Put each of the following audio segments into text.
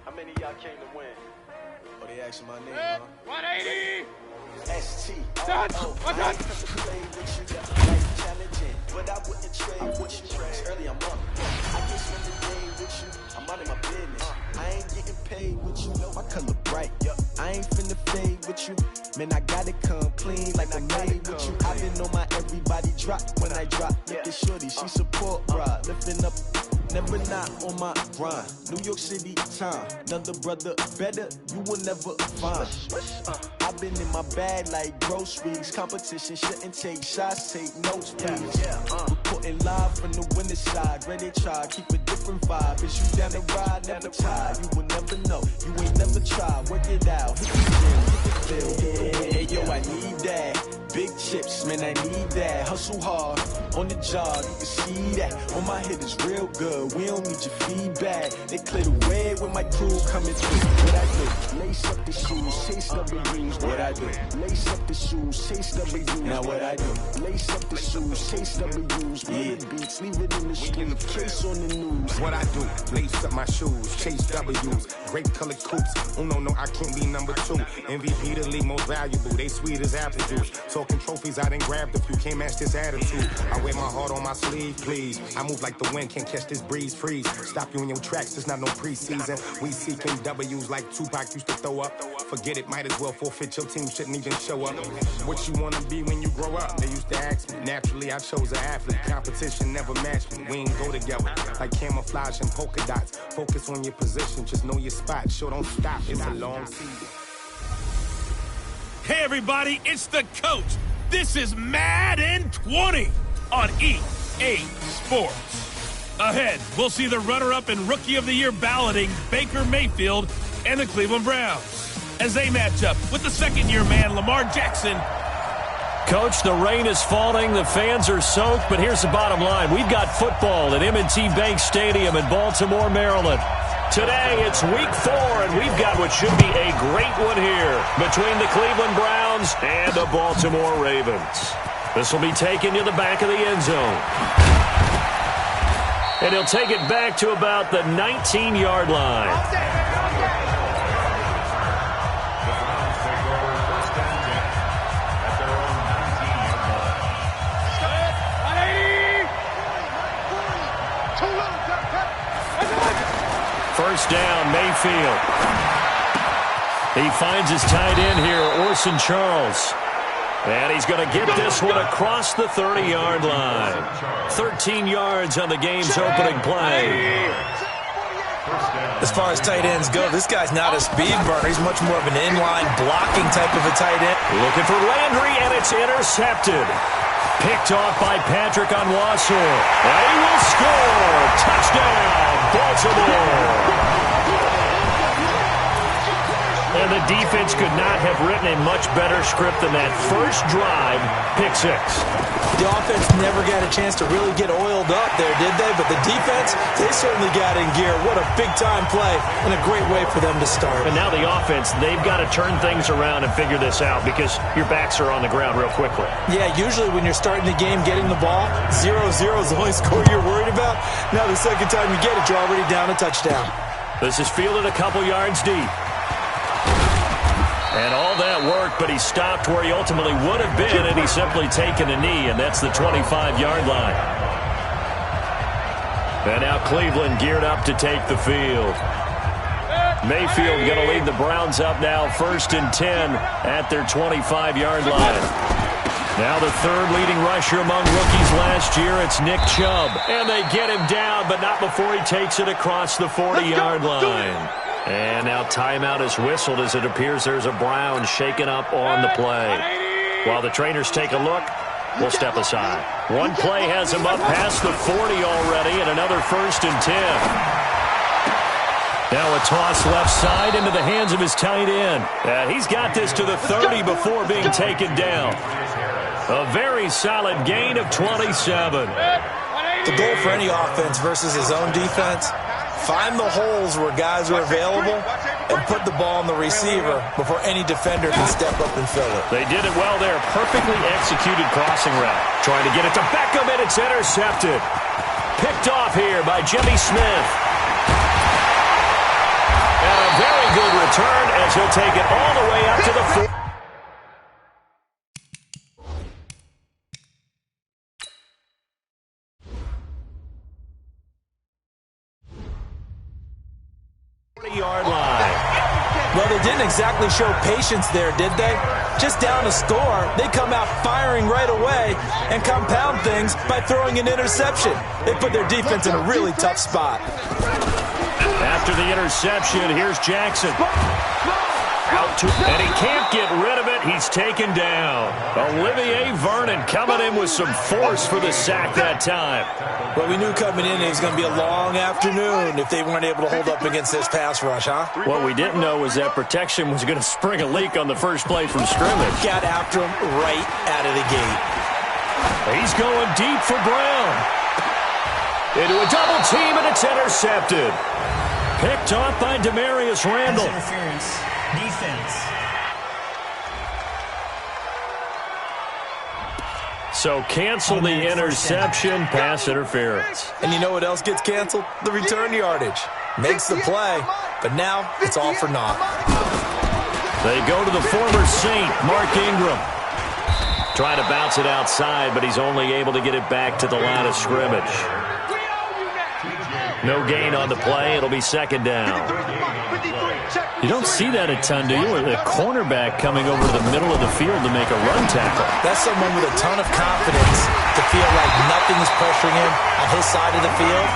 How many of y'all came to win? Oh, they asking my name, huh? 180! ST. Done! I'm done! But I wouldn't trade with you. Early I'm up. I can spend the day with you. I'm out of my business. I ain't getting paid with you. My color bright. I ain't finna fade with you. Man, I gotta come clean like I'm made with you. I been on my everybody drop when I drop. Look at shorty, she support bra. Lifting up, never not on my grind. New York City time. Another brother better, you will never find. I've been in my bag like groceries. Competition shouldn't take shots, take notes, please. Reporting live from the winner's side. Ready to try, keep a different vibe. Is you down the ride, never tired. You will never know, you ain't never tried. Work it out, hit the gym, hit the field. Hey yo, I need that. Big chips, man, I need that. Hustle hard, on the job, you can see that. On my hit is real good, we don't need your feedback. They clear the way with my crew coming through. What I do? Lace up the shoes, chase W's. What I do? Lace up the shoes, chase W's. Now what I do? Lace up the shoes, chase W's. Big beats, leave it in the street, case on the news. What I do? Lace up my shoes, chase W's. Great colored coops. Oh no, I can't be number 2. MVP the league most valuable. They sweet as apple juice. Talking trophies, I done grabbed a few. Can't match this attitude. I wear my heart on my sleeve, please. I move like the wind, can't catch this breeze. Freeze. Stop you in your tracks. There's not no preseason. We seeking W's like Tupac used to throw up. Forget it, might as well forfeit. Your team shouldn't even show up. What you wanna be when you grow up? They used to ask me. Naturally, I chose an athlete. Competition never matched me. We ain't go together like camouflage and polka dots. Focus on your position, just know your spot. Sure, don't stop. It's a long season. Hey everybody, it's the coach. This is Madden 20 on EA Sports. Ahead, we'll see the runner-up and Rookie of the Year balloting Baker Mayfield and the Cleveland Browns as they match up with the second-year man Lamar Jackson. Coach, the rain is falling, the fans are soaked, but here's the bottom line. We've got football at M&T Bank Stadium in Baltimore, Maryland. Today, it's week 4, and we've got what should be a great one here between the Cleveland Browns and the Baltimore Ravens. This will be taken to the back of the end zone. And he'll take it back to about the 19-yard line. First down, Mayfield. He finds his tight end here, Orson Charles. And he's going to get this one across the 30-yard line. 13 yards on the game's opening play. As far as tight ends go, this guy's not a speed burner. He's much more of an inline blocking type of a tight end. Looking for Landry, and it's intercepted. Picked off by Patrick Onwuasor. And he will score. Touchdown, Baltimore. And the defense could not have written a much better script than that first drive, pick 6. The offense never got a chance to really get oiled up there, did they? But the defense, they certainly got in gear. What a big-time play and a great way for them to start. And now the offense, they've got to turn things around and figure this out because your backs are on the ground real quickly. Yeah, usually when you're starting the game getting the ball, 0-0 is the only score you're worried about. Now the second time you get it, you're already down a touchdown. This is fielded a couple yards deep. And all that worked, but he stopped where he ultimately would have been, and he's simply taken a knee, and that's the 25-yard line. And now Cleveland geared up to take the field. Mayfield going to lead the Browns up now, 1st and 10 at their 25-yard line. Now the third leading rusher among rookies last year, it's Nick Chubb. And they get him down, but not before he takes it across the 40-yard line. And now timeout is whistled as it appears there's a Brown shaken up on the play. While the trainers take a look, we'll step aside. One play has him up past the 40 already, and another 1st and 10. Now a toss left side into the hands of his tight end. And he's got this to the 30 before being taken down. A very solid gain of 27. The goal for any offense versus his own defense, find the holes where guys are available and put the ball on the receiver before any defender can step up and fill it. They did it well there. Perfectly executed crossing route. Trying to get it to Beckham, and it's intercepted. Picked off here by Jimmy Smith. And a very good return as he'll take it all the way up to the 40-yard line. Well, they didn't exactly show patience there, did they? Just down a score, they come out firing right away and compound things by throwing an interception. They put their defense in a really tough spot. After the interception, here's Jackson. Out to, and he can't get rid of it. He's taken down. Olivier Vernon coming in with some force for the sack that time. Well, we knew coming in it was going to be a long afternoon if they weren't able to hold up against this pass rush, huh? What we didn't know was that protection was going to spring a leak on the first play from scrimmage. Got after him right out of the gate. He's going deep for Brown. Into a double team, and it's intercepted. Picked off by Demarius Randall. Interference. Defense. So cancel the interception, pass interference. And you know what else gets canceled? The return yardage. Makes the play, but now it's all for naught. They go to the former Saint, Mark Ingram. Trying to bounce it outside, but he's only able to get it back to the line of scrimmage. No gain on the play. It'll be second down. You don't see that a ton, do you? With a cornerback coming over to the middle of the field to make a run tackle. That's someone with a ton of confidence to feel like nothing is pressuring him on his side of the field.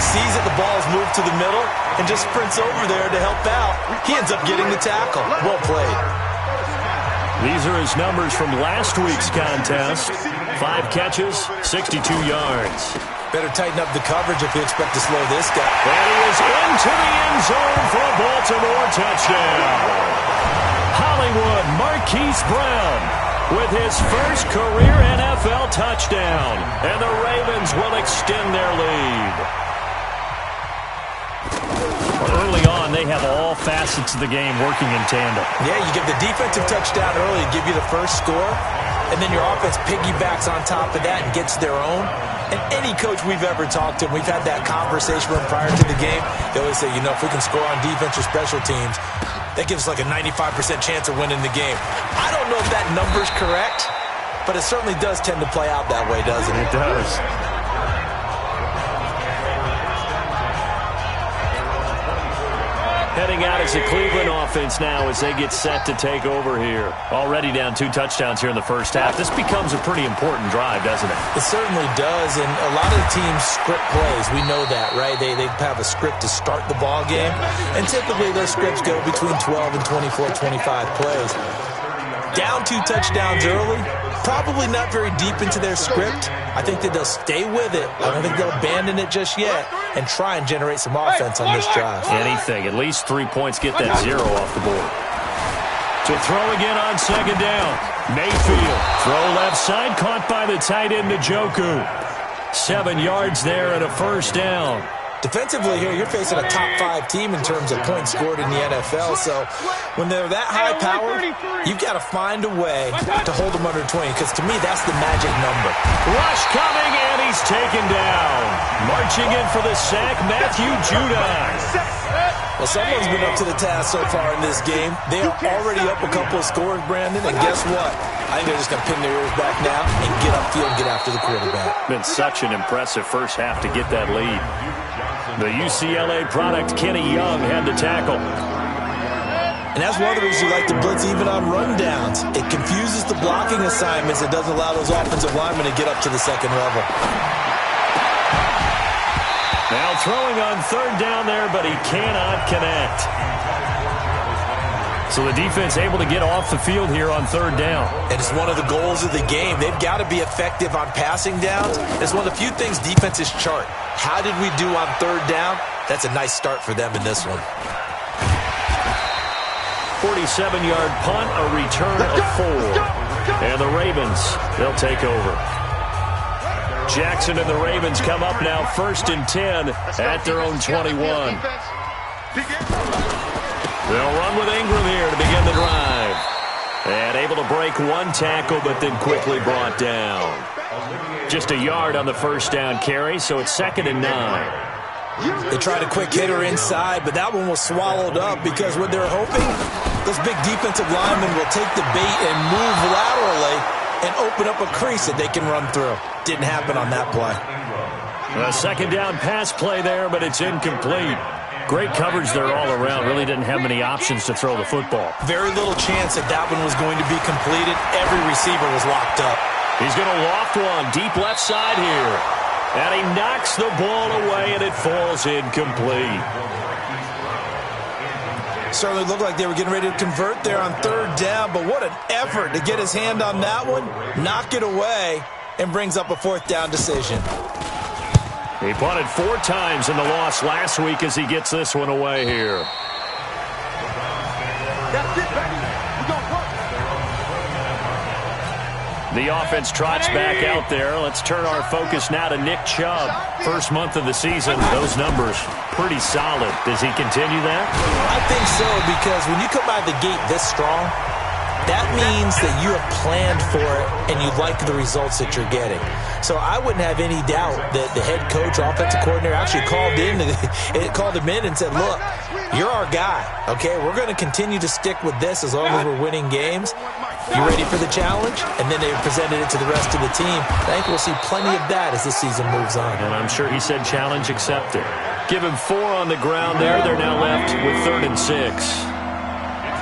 Sees that the ball is moved to the middle and just sprints over there to help out. He ends up getting the tackle. Well played. These are his numbers from last week's contest. 5 catches, 62 yards. Better tighten up the coverage if you expect to slow this guy. And he is into the end zone for a Baltimore touchdown. Hollywood Marquise Brown with his first career NFL touchdown. And the Ravens will extend their lead. Early on, they have all facets of the game working in tandem. Yeah, you give the defensive touchdown early and give you the first score, and then your offense piggybacks on top of that and gets their own. And any coach we've ever talked to, we've had that conversation with prior to the game, they always say, you know, if we can score on defense or special teams, that gives us like a 95% chance of winning the game. I don't know if that number's correct, but it certainly does tend to play out that way, doesn't it? It does. Heading out is the Cleveland offense now as they get set to take over here. Already down 2 touchdowns here in the first half. This becomes a pretty important drive, doesn't it? It certainly does, and a lot of teams script plays. We know that, right? They have a script to start the ball game, and typically those scripts go between 12 and 24, 25 plays. Down 2 touchdowns early, probably not very deep into their script. I think that they'll stay with it. I don't think they'll abandon it just yet and try and generate some offense on this drive. Anything. At least 3 points. Get that 0 off the board. To throw again on second down. Mayfield. Throw left side. Caught by the tight end, Njoku. 7 yards there and a first down. Defensively here, you're facing a top 5 team in terms of points scored in the NFL. So when they're that high powered, you've got to find a way to hold them under 20, because to me, that's the magic number. Rush coming, and he's taken down. Marching in for the sack, Matthew Judon. Well, someone's been up to the task so far in this game. They are already up a couple of scores, Brandon, and guess what? I think they're just going to pin their ears back now and get upfield and get after the quarterback. Been such an impressive first half to get that lead. The UCLA product, Kenny Young, had the tackle. And that's one of the reasons you like to blitz even on rundowns. It confuses the blocking assignments. It doesn't allow those offensive linemen to get up to the second level. Now throwing on third down there, but he cannot connect. So the defense able to get off the field here on third down. And it's one of the goals of the game. They've got to be effective on passing downs. It's one of the few things defenses chart. How did we do on third down? That's a nice start for them in this one. 47-yard punt, a return of 4. And the Ravens, they'll take over. Jackson and the Ravens come up now 1st and 10 at their own 21. They'll run with Ingram here to begin the drive. And able to break one tackle, but then quickly brought down. Just a yard on the first down carry, so it's 2nd and 9. They tried a quick hitter inside, but that one was swallowed up because what they're hoping, those big defensive linemen will take the bait and move laterally and open up a crease that they can run through. Didn't happen on that play. A 2nd down pass play there, but it's incomplete. Great coverage there all around. Really didn't have many options to throw the football. Very little chance that that one was going to be completed. Every receiver was locked up. He's going to loft one deep left side here. And he knocks the ball away, and it falls incomplete. Certainly looked like they were getting ready to convert there on 3rd down, but what an effort to get his hand on that one, knock it away, and brings up a 4th down decision. He punted 4 times in the loss last week as he gets this one away here. That's it, baby. We're going to work. The offense trots back out there. Let's turn our focus now to Nick Chubb. First month of the season, those numbers pretty solid. Does he continue that? I think so, because when you come out of the gate this strong, that means that you have planned for it and you like the results that you're getting. So I wouldn't have any doubt that the head coach, offensive coordinator, actually called him in and said, look, you're our guy, okay? We're going to continue to stick with this as long as we're winning games. You ready for the challenge? And then they presented it to the rest of the team. I think we'll see plenty of that as the season moves on. And I'm sure he said challenge accepted. Give him 4 on the ground there. They're now left with 3rd and 6.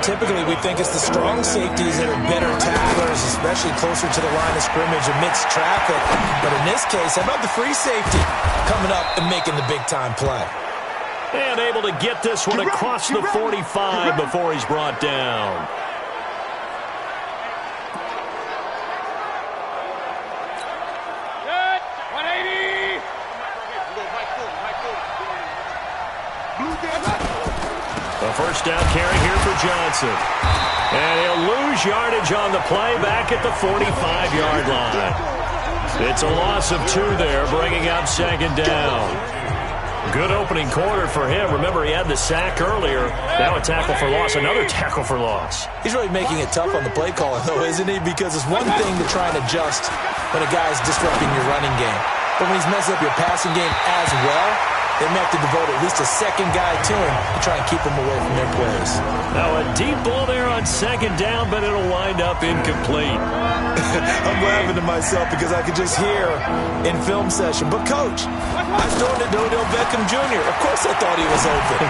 Typically, we think it's the strong safeties that are better tacklers, especially closer to the line of scrimmage amidst traffic. But in this case, how about the free safety coming up and making the big-time play? And able to get this one across the 45 before he's brought down. Good. 180. The first down carry here for Johnson. And he'll lose yardage on the play back at the 45-yard line. It's a loss of 2 there, bringing up 2nd down. Good opening quarter for him. Remember, he had the sack earlier. Now a tackle for loss, another tackle for loss. He's really making it tough on the play calling, though, isn't he? Because it's one thing to try and adjust when a guy's disrupting your running game. But when he's messing up your passing game as well, they may have to devote at least a 2nd guy to him to try and keep him away from their plays. Now a deep ball there on 2nd down, but it'll wind up incomplete. I'm laughing to myself because I could just hear in film session, but Coach, I've thrown it to Odell Beckham Jr. Of course I thought he was open.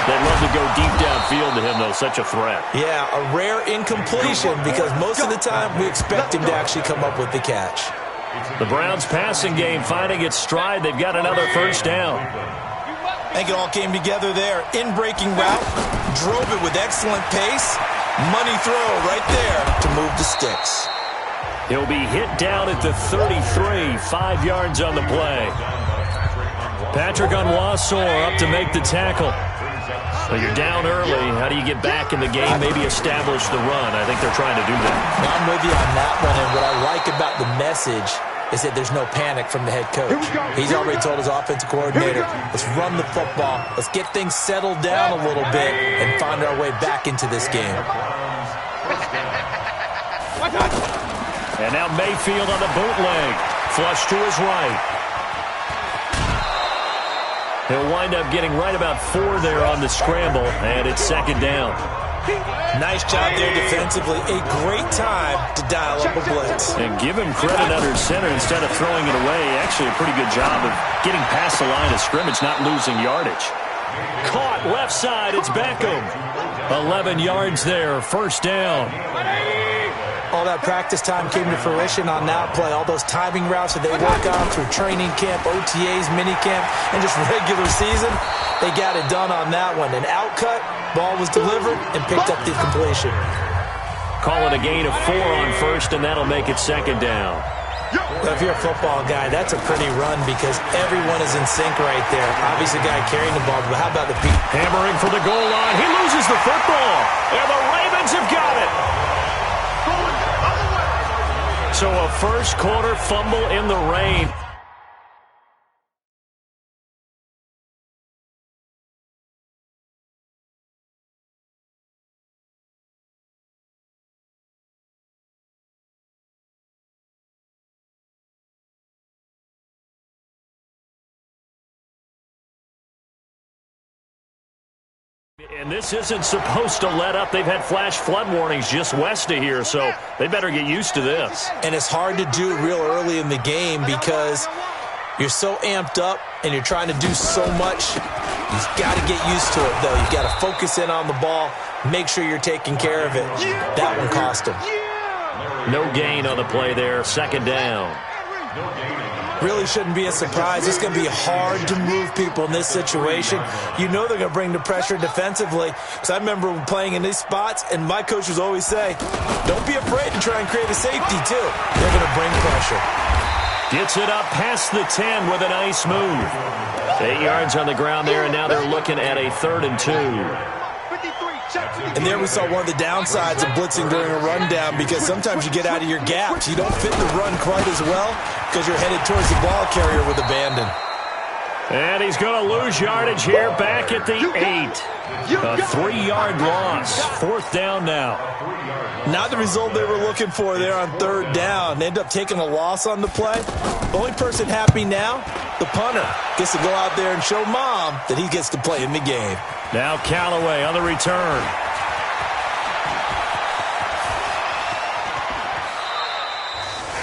They'd love to go deep downfield to him, though. Such a threat. Yeah, a rare incompletion because most of the time we expect him to actually come up with the catch. The Browns passing game finding its stride. They've got another first down. I think it all came together there. In-breaking route, drove it with excellent pace. Money throw right there to move the sticks. He'll be hit down at the 33, 5 yards on the play. Patrick Onwuasor up to make the tackle. Well, you're down early. How do you get back in the game, maybe establish the run? I think they're trying to do that. Now, I'm with you on that one, and what I like about the message is that there's no panic from the head coach. He's already told his offensive coordinator, let's run the football, let's get things settled down a little bit and find our way back into this game. And now Mayfield on the bootleg. Flush to his right. He'll wind up getting right about 4 there on the scramble, and it's 2nd down. Nice job there defensively. A great time to dial up a blitz. And give him credit under center instead of throwing it away. Actually a pretty good job of getting past the line of scrimmage, not losing yardage. Caught left side, it's Beckham. 11 yards there, first down. All that practice time came to fruition on that play. All those timing routes that they work on through training camp, OTAs, minicamp, and just regular season, they got it done on that one. An outcut, ball was delivered, and picked up the completion. Call it a gain of 4 on first, and that'll make it 2nd down. Well, if you're a football guy, that's a pretty run because everyone is in sync right there. Obviously, the guy carrying the ball, but how about the feet? Hammering for the goal line. He loses the football, and the Ravens have got it. So a first quarter fumble in the rain. And this isn't supposed to let up. They've had flash flood warnings just west of here, so they better get used to this. And it's hard to do real early in the game because you're so amped up and you're trying to do so much. You've got to get used to it, though. You've got to focus in on the ball, make sure you're taking care of it. That one cost him. No gain on the play there, second down. Really shouldn't be a surprise. It's going to be hard to move people in this situation. You know they're going to bring the pressure defensively. Because I remember playing in these spots, and my coaches always say, don't be afraid to try and create a safety, too. They're going to bring pressure. Gets it up past the 10 with a nice move. 8 yards on the ground there, and now they're looking at a 3rd and 2. And there we saw one of the downsides of blitzing during a rundown because sometimes you get out of your gaps. You don't fit the run quite as well because you're headed towards the ball carrier with abandon. And he's going to lose yardage here back at the 8. A 3-yard loss. 4th down now. Not the result they were looking for there on 3rd down. They end up taking a loss on the play. The only person happy now, the punter, gets to go out there and show mom that he gets to play in the game. Now Callaway on the return.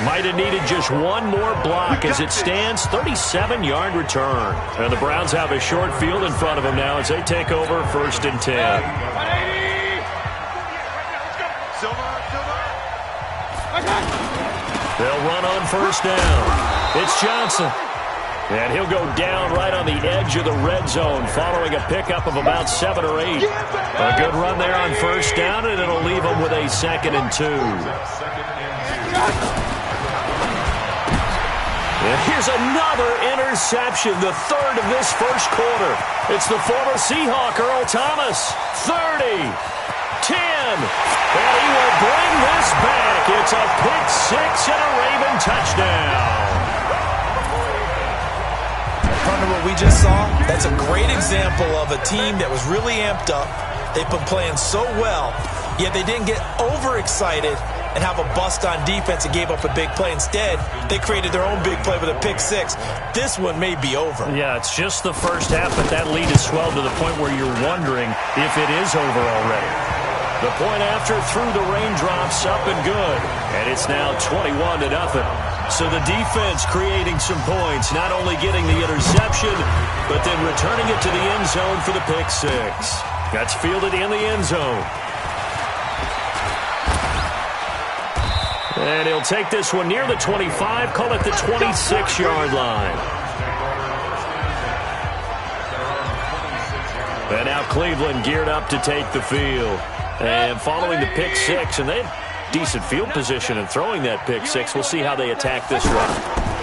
Might have needed just one more block as it stands. 37-yard return. And the Browns have a short field in front of them now as they take over 1st and 10. They'll run on 1st down. It's Johnson. And he'll go down right on the edge of the red zone following a pickup of about 7 or 8. A good run there on 1st down, and it'll leave them with a 2nd and 2. And here's another interception, the 3rd of this 1st quarter. It's the former Seahawk, Earl Thomas. 30, 10, and he will bring this back. It's a pick 6 and a Raven touchdown. Partner, what we just saw, that's a great example of a team that was really amped up. They've been playing so well, yet they didn't get overexcited and have a bust on defense and gave up a big play. Instead, they created their own big play with a pick 6. This one may be over. Yeah, it's just the first half, but that lead has swelled to the point where you're wondering if it is over already. The point after threw the raindrops up and good, and it's now 21-0. So the defense creating some points, not only getting the interception, but then returning it to the end zone for the pick 6. That's fielded in the end zone. And he'll take this one near the 25, call it the 26-yard line. And now Cleveland geared up to take the field. And following the pick 6, and they had decent field position in throwing that pick 6. We'll see how they attack this run.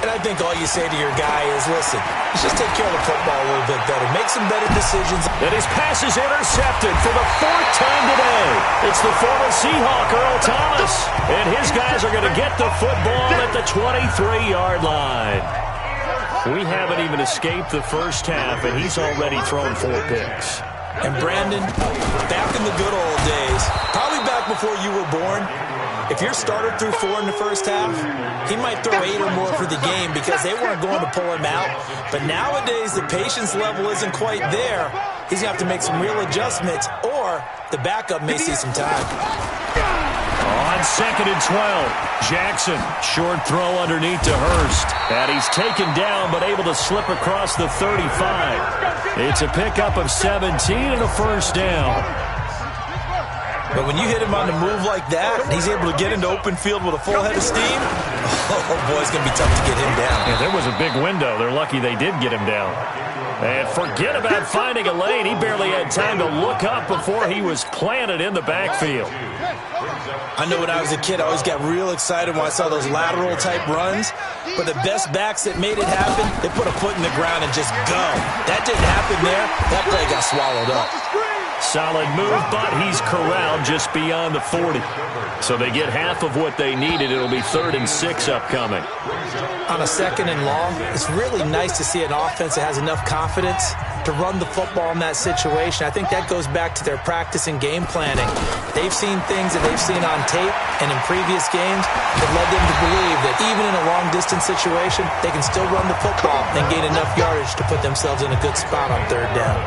And I think all you say to your guy is, listen, let's just take care of the football a little bit better. Make some better decisions. And his pass is intercepted for the 4th time today. It's the former Seahawk, Earl Thomas. And his guys are going to get the football at the 23-yard line. We haven't even escaped the first half, and he's already thrown 4 picks. And Brandon, back in the good old days, probably back before you were born, if your starter threw 4 in the first half, he might throw 8 or more for the game because they weren't going to pull him out. But nowadays, the patience level isn't quite there. He's going to have to make some real adjustments, or the backup may see some time. On 2nd and 12, Jackson, short throw underneath to Hurst. And he's taken down but able to slip across the 35. It's a pickup of 17 and a 1st down. But when you hit him on the move like that, and he's able to get into open field with a full head of steam, oh boy, it's going to be tough to get him down. Yeah, there was a big window. They're lucky they did get him down. And forget about finding a lane. He barely had time to look up before he was planted in the backfield. I know when I was a kid, I always got real excited when I saw those lateral type runs. But the best backs that made it happen, they put a foot in the ground and just go. That didn't happen there. That play got swallowed up. Solid move, but he's corralled just beyond the 40. So they get half of what they needed. It'll be 3rd and 6 upcoming. On a 2nd and long, it's really nice to see an offense that has enough confidence to run the football in that situation. I think that goes back to their practice and game planning. They've seen things that they've seen on tape and in previous games that led them to believe that even in a long-distance situation, they can still run the football and gain enough yardage to put themselves in a good spot on 3rd down.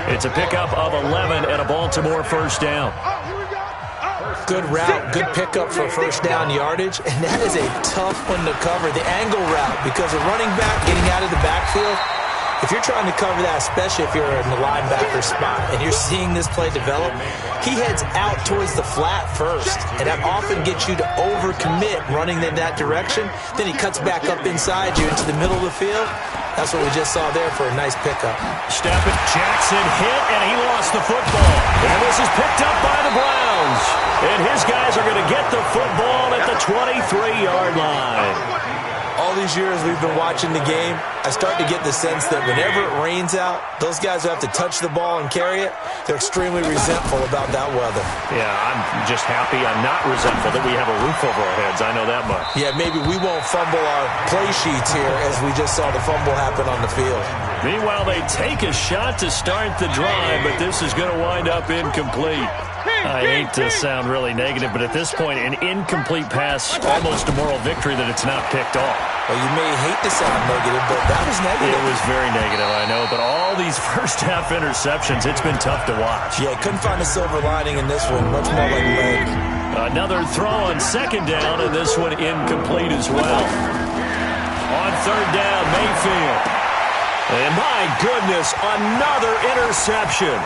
It's a pickup of 11 and a Baltimore first down. Good route, good pickup for first down yardage, and that is a tough one to cover, the angle route, because a running back getting out of the backfield, if you're trying to cover that, especially if you're in the linebacker spot and you're seeing this play develop, he heads out towards the flat first, and that often gets you to overcommit running in that direction. Then he cuts back up inside you into the middle of the field. That's what we just saw there for a nice pickup. Steppen, Jackson hit, and he lost the football. And this is picked up by the Browns. And his guys are going to get the football at the 23-yard line. All these years we've been watching the game, I start to get the sense that whenever it rains out, those guys who have to touch the ball and carry it, they're extremely resentful about that weather. Yeah, I'm just happy I'm not resentful that we have a roof over our heads. I know that much. Yeah, maybe we won't fumble our play sheets here as we just saw the fumble happen on the field. Meanwhile, they take a shot to start the drive, but this is going to wind up incomplete. I hate to sound really negative, but at this point, an incomplete pass, almost a moral victory that it's not picked off. Well, you may hate to sound negative, but that was negative. It was very negative, I know, but all these first-half interceptions, it's been tough to watch. Yeah, couldn't find a silver lining in this one, much more like lead. Another throw on second down, and this one incomplete as well. On third down, Mayfield. And my goodness, another interception.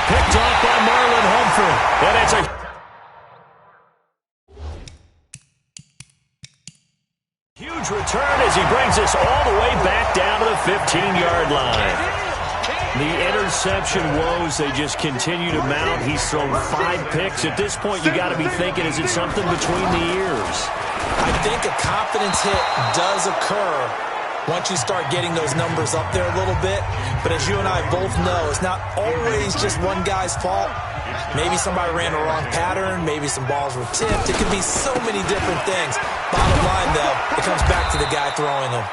Picked off by Marlon Humphrey. And it's a huge return as he brings us all the way back down to the 15-yard line. The interception woes, they just continue to mount. He's thrown 5 picks. At this point, you got to be thinking, is it something between the ears? I think a confidence hit does occur once you start getting those numbers up there a little bit. But as you and I both know, it's not always just one guy's fault. Maybe somebody ran the wrong pattern. Maybe some balls were tipped. It could be so many different things. Bottom line, though, it comes back to the guy throwing them.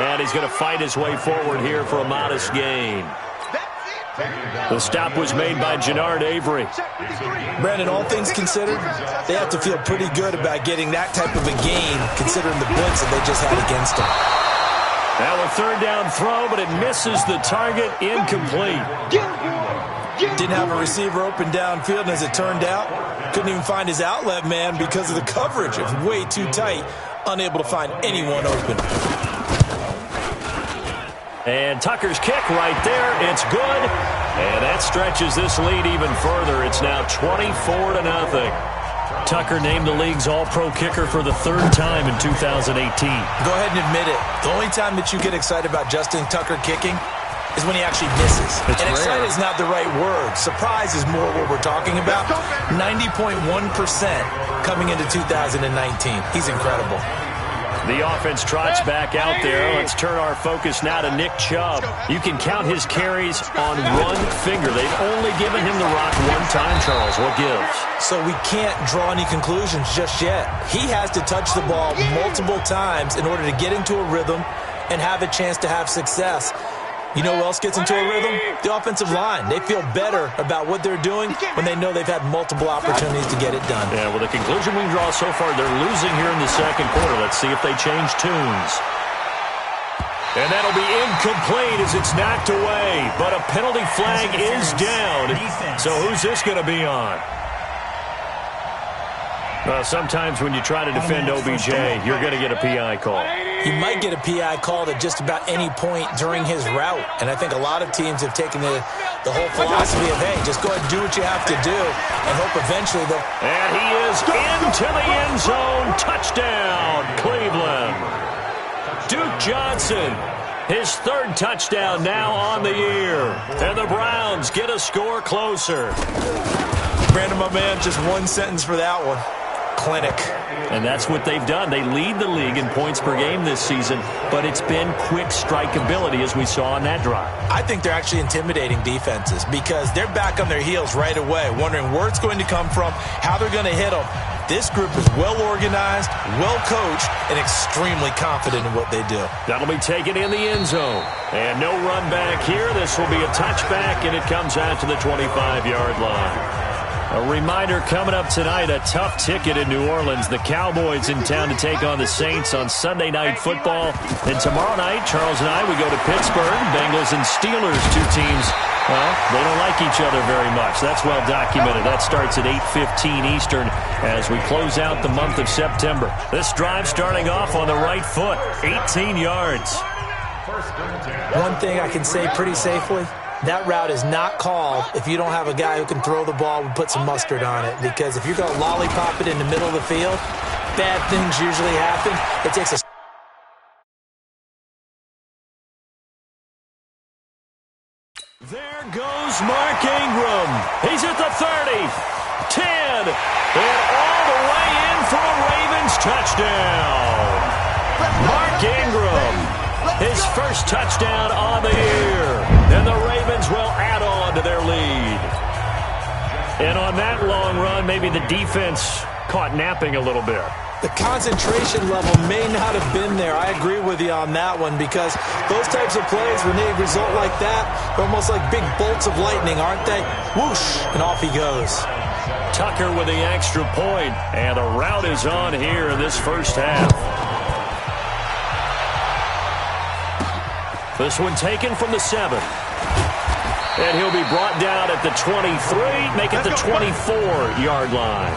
And he's going to fight his way forward here for a modest gain. The stop was made by Jannard Avery. Brandon, all things considered, they have to feel pretty good about getting that type of a gain, considering the blitz that they just had against them. Now a third down throw, but it misses the target, incomplete. Didn't have a receiver open downfield, and as it turned out, couldn't even find his outlet man because of the coverage. It was way too tight, unable to find anyone open. And Tucker's kick right there, it's good. And that stretches this lead even further. It's now 24-0. Tucker named the league's all-pro kicker for the 3rd time in 2018. Go ahead and admit it. The only time that you get excited about Justin Tucker kicking is when he actually misses. It's and rare. Excited is not the right word. Surprise is more what we're talking about. 90.1% coming into 2019. He's incredible. The offense trots back out there. Let's turn our focus now to Nick Chubb. You can count his carries on one finger. They've only given him the rock one time, Charles. What gives? So we can't draw any conclusions just yet. He has to touch the ball multiple times in order to get into a rhythm and have a chance to have success. You know who else gets into a rhythm? The offensive line. They feel better about what they're doing when they know they've had multiple opportunities to get it done. Yeah, well, the conclusion we can draw so far, they're losing here in the second quarter. Let's see if they change tunes. And that'll be incomplete as it's knocked away. But a penalty flag is down. So who's this going to be on? Well, sometimes when you try to defend OBJ, you're going to get a PI call. You might get a PI called at just about any point during his route. And I think a lot of teams have taken the whole philosophy of, hey, just go ahead and do what you have to do and hope eventually they'll... And he is into the end zone. Touchdown, Cleveland. Duke Johnson, his 3rd touchdown now on the year. And the Browns get a score closer. Brandon, my man, just one sentence for that one. Clinic. And that's what they've done. They lead the league in points per game this season, but it's been quick strikeability as we saw on that drive. I think they're actually intimidating defenses because they're back on their heels right away, wondering where it's going to come from, how they're going to hit them. This group is well organized, well coached, and extremely confident in what they do. That'll be taken in the end zone. And no run back here. This will be a touchback, and it comes out to the 25-yard line. A reminder coming up tonight, a tough ticket in New Orleans. The Cowboys in town to take on the Saints on Sunday Night Football. And tomorrow night, Charles and I, we go to Pittsburgh. Bengals and Steelers, two teams, well, they don't like each other very much. That's well documented. That starts at 8:15 Eastern as we close out the month of September. This drive starting off on the right foot, 18 yards. One thing I can say pretty safely, that route is not called if you don't have a guy who can throw the ball and put some mustard on it. Because if you're going to lollipop it in the middle of the field, bad things usually happen. It takes a... There goes Mark Ingram. He's at the 30, 10, and all the way in for a Ravens touchdown. Mark Ingram. His first touchdown on the year. And the Ravens will add on to their lead. And on that long run, maybe the defense caught napping a little bit. The concentration level may not have been there. I agree with you on that one because those types of plays, when they result like that, they're almost like big bolts of lightning, aren't they? Whoosh, and off he goes. Tucker with the extra point, and the route is on here in this first half. This one taken from the 7. And he'll be brought down at the 23, make it the 24-yard line.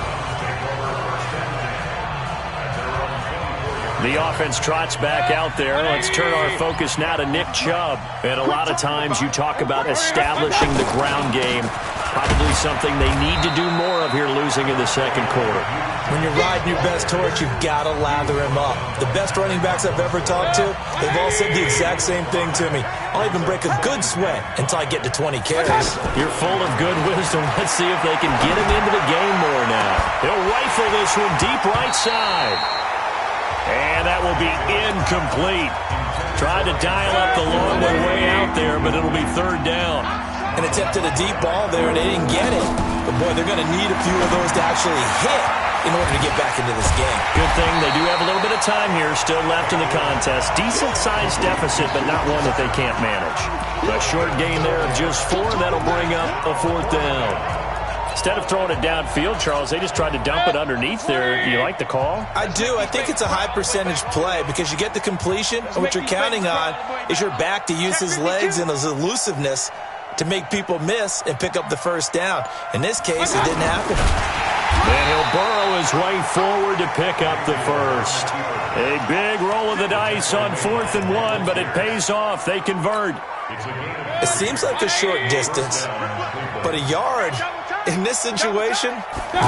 The offense trots back out there. Let's turn our focus now to Nick Chubb. And a lot of times you talk about establishing the ground game. Probably something they need to do more of here losing in the second quarter. When you're riding your best torch, you've got to lather him up. The best running backs I've ever talked to, they've all said the exact same thing to me. I'll even break a good sweat until I get to 20 carries. You're full of good wisdom. Let's see if they can get him into the game more now. He'll rifle this one deep right side. And that will be incomplete. Tried to dial up the long one way out there, but it'll be third down. And attempted a deep ball there, and they didn't get it. But, boy, they're going to need a few of those to actually hit in order to get back into this game. Good thing they do have a little bit of time here still left in the contest. Decent-sized deficit, but not one that they can't manage. A short gain there of just 4, that'll bring up a fourth down. Instead of throwing it downfield, Charles, they just tried to dump it underneath there. Do you like the call? I do. I think it's a high-percentage play because you get the completion, and what you're counting on is your back to use his legs and his elusiveness to make people miss and pick up the first down. In this case, it didn't happen. And he'll burrow his way forward to pick up the first. A big roll of the dice on 4th and 1, but it pays off. They convert. It seems like a short distance, but a yard in this situation,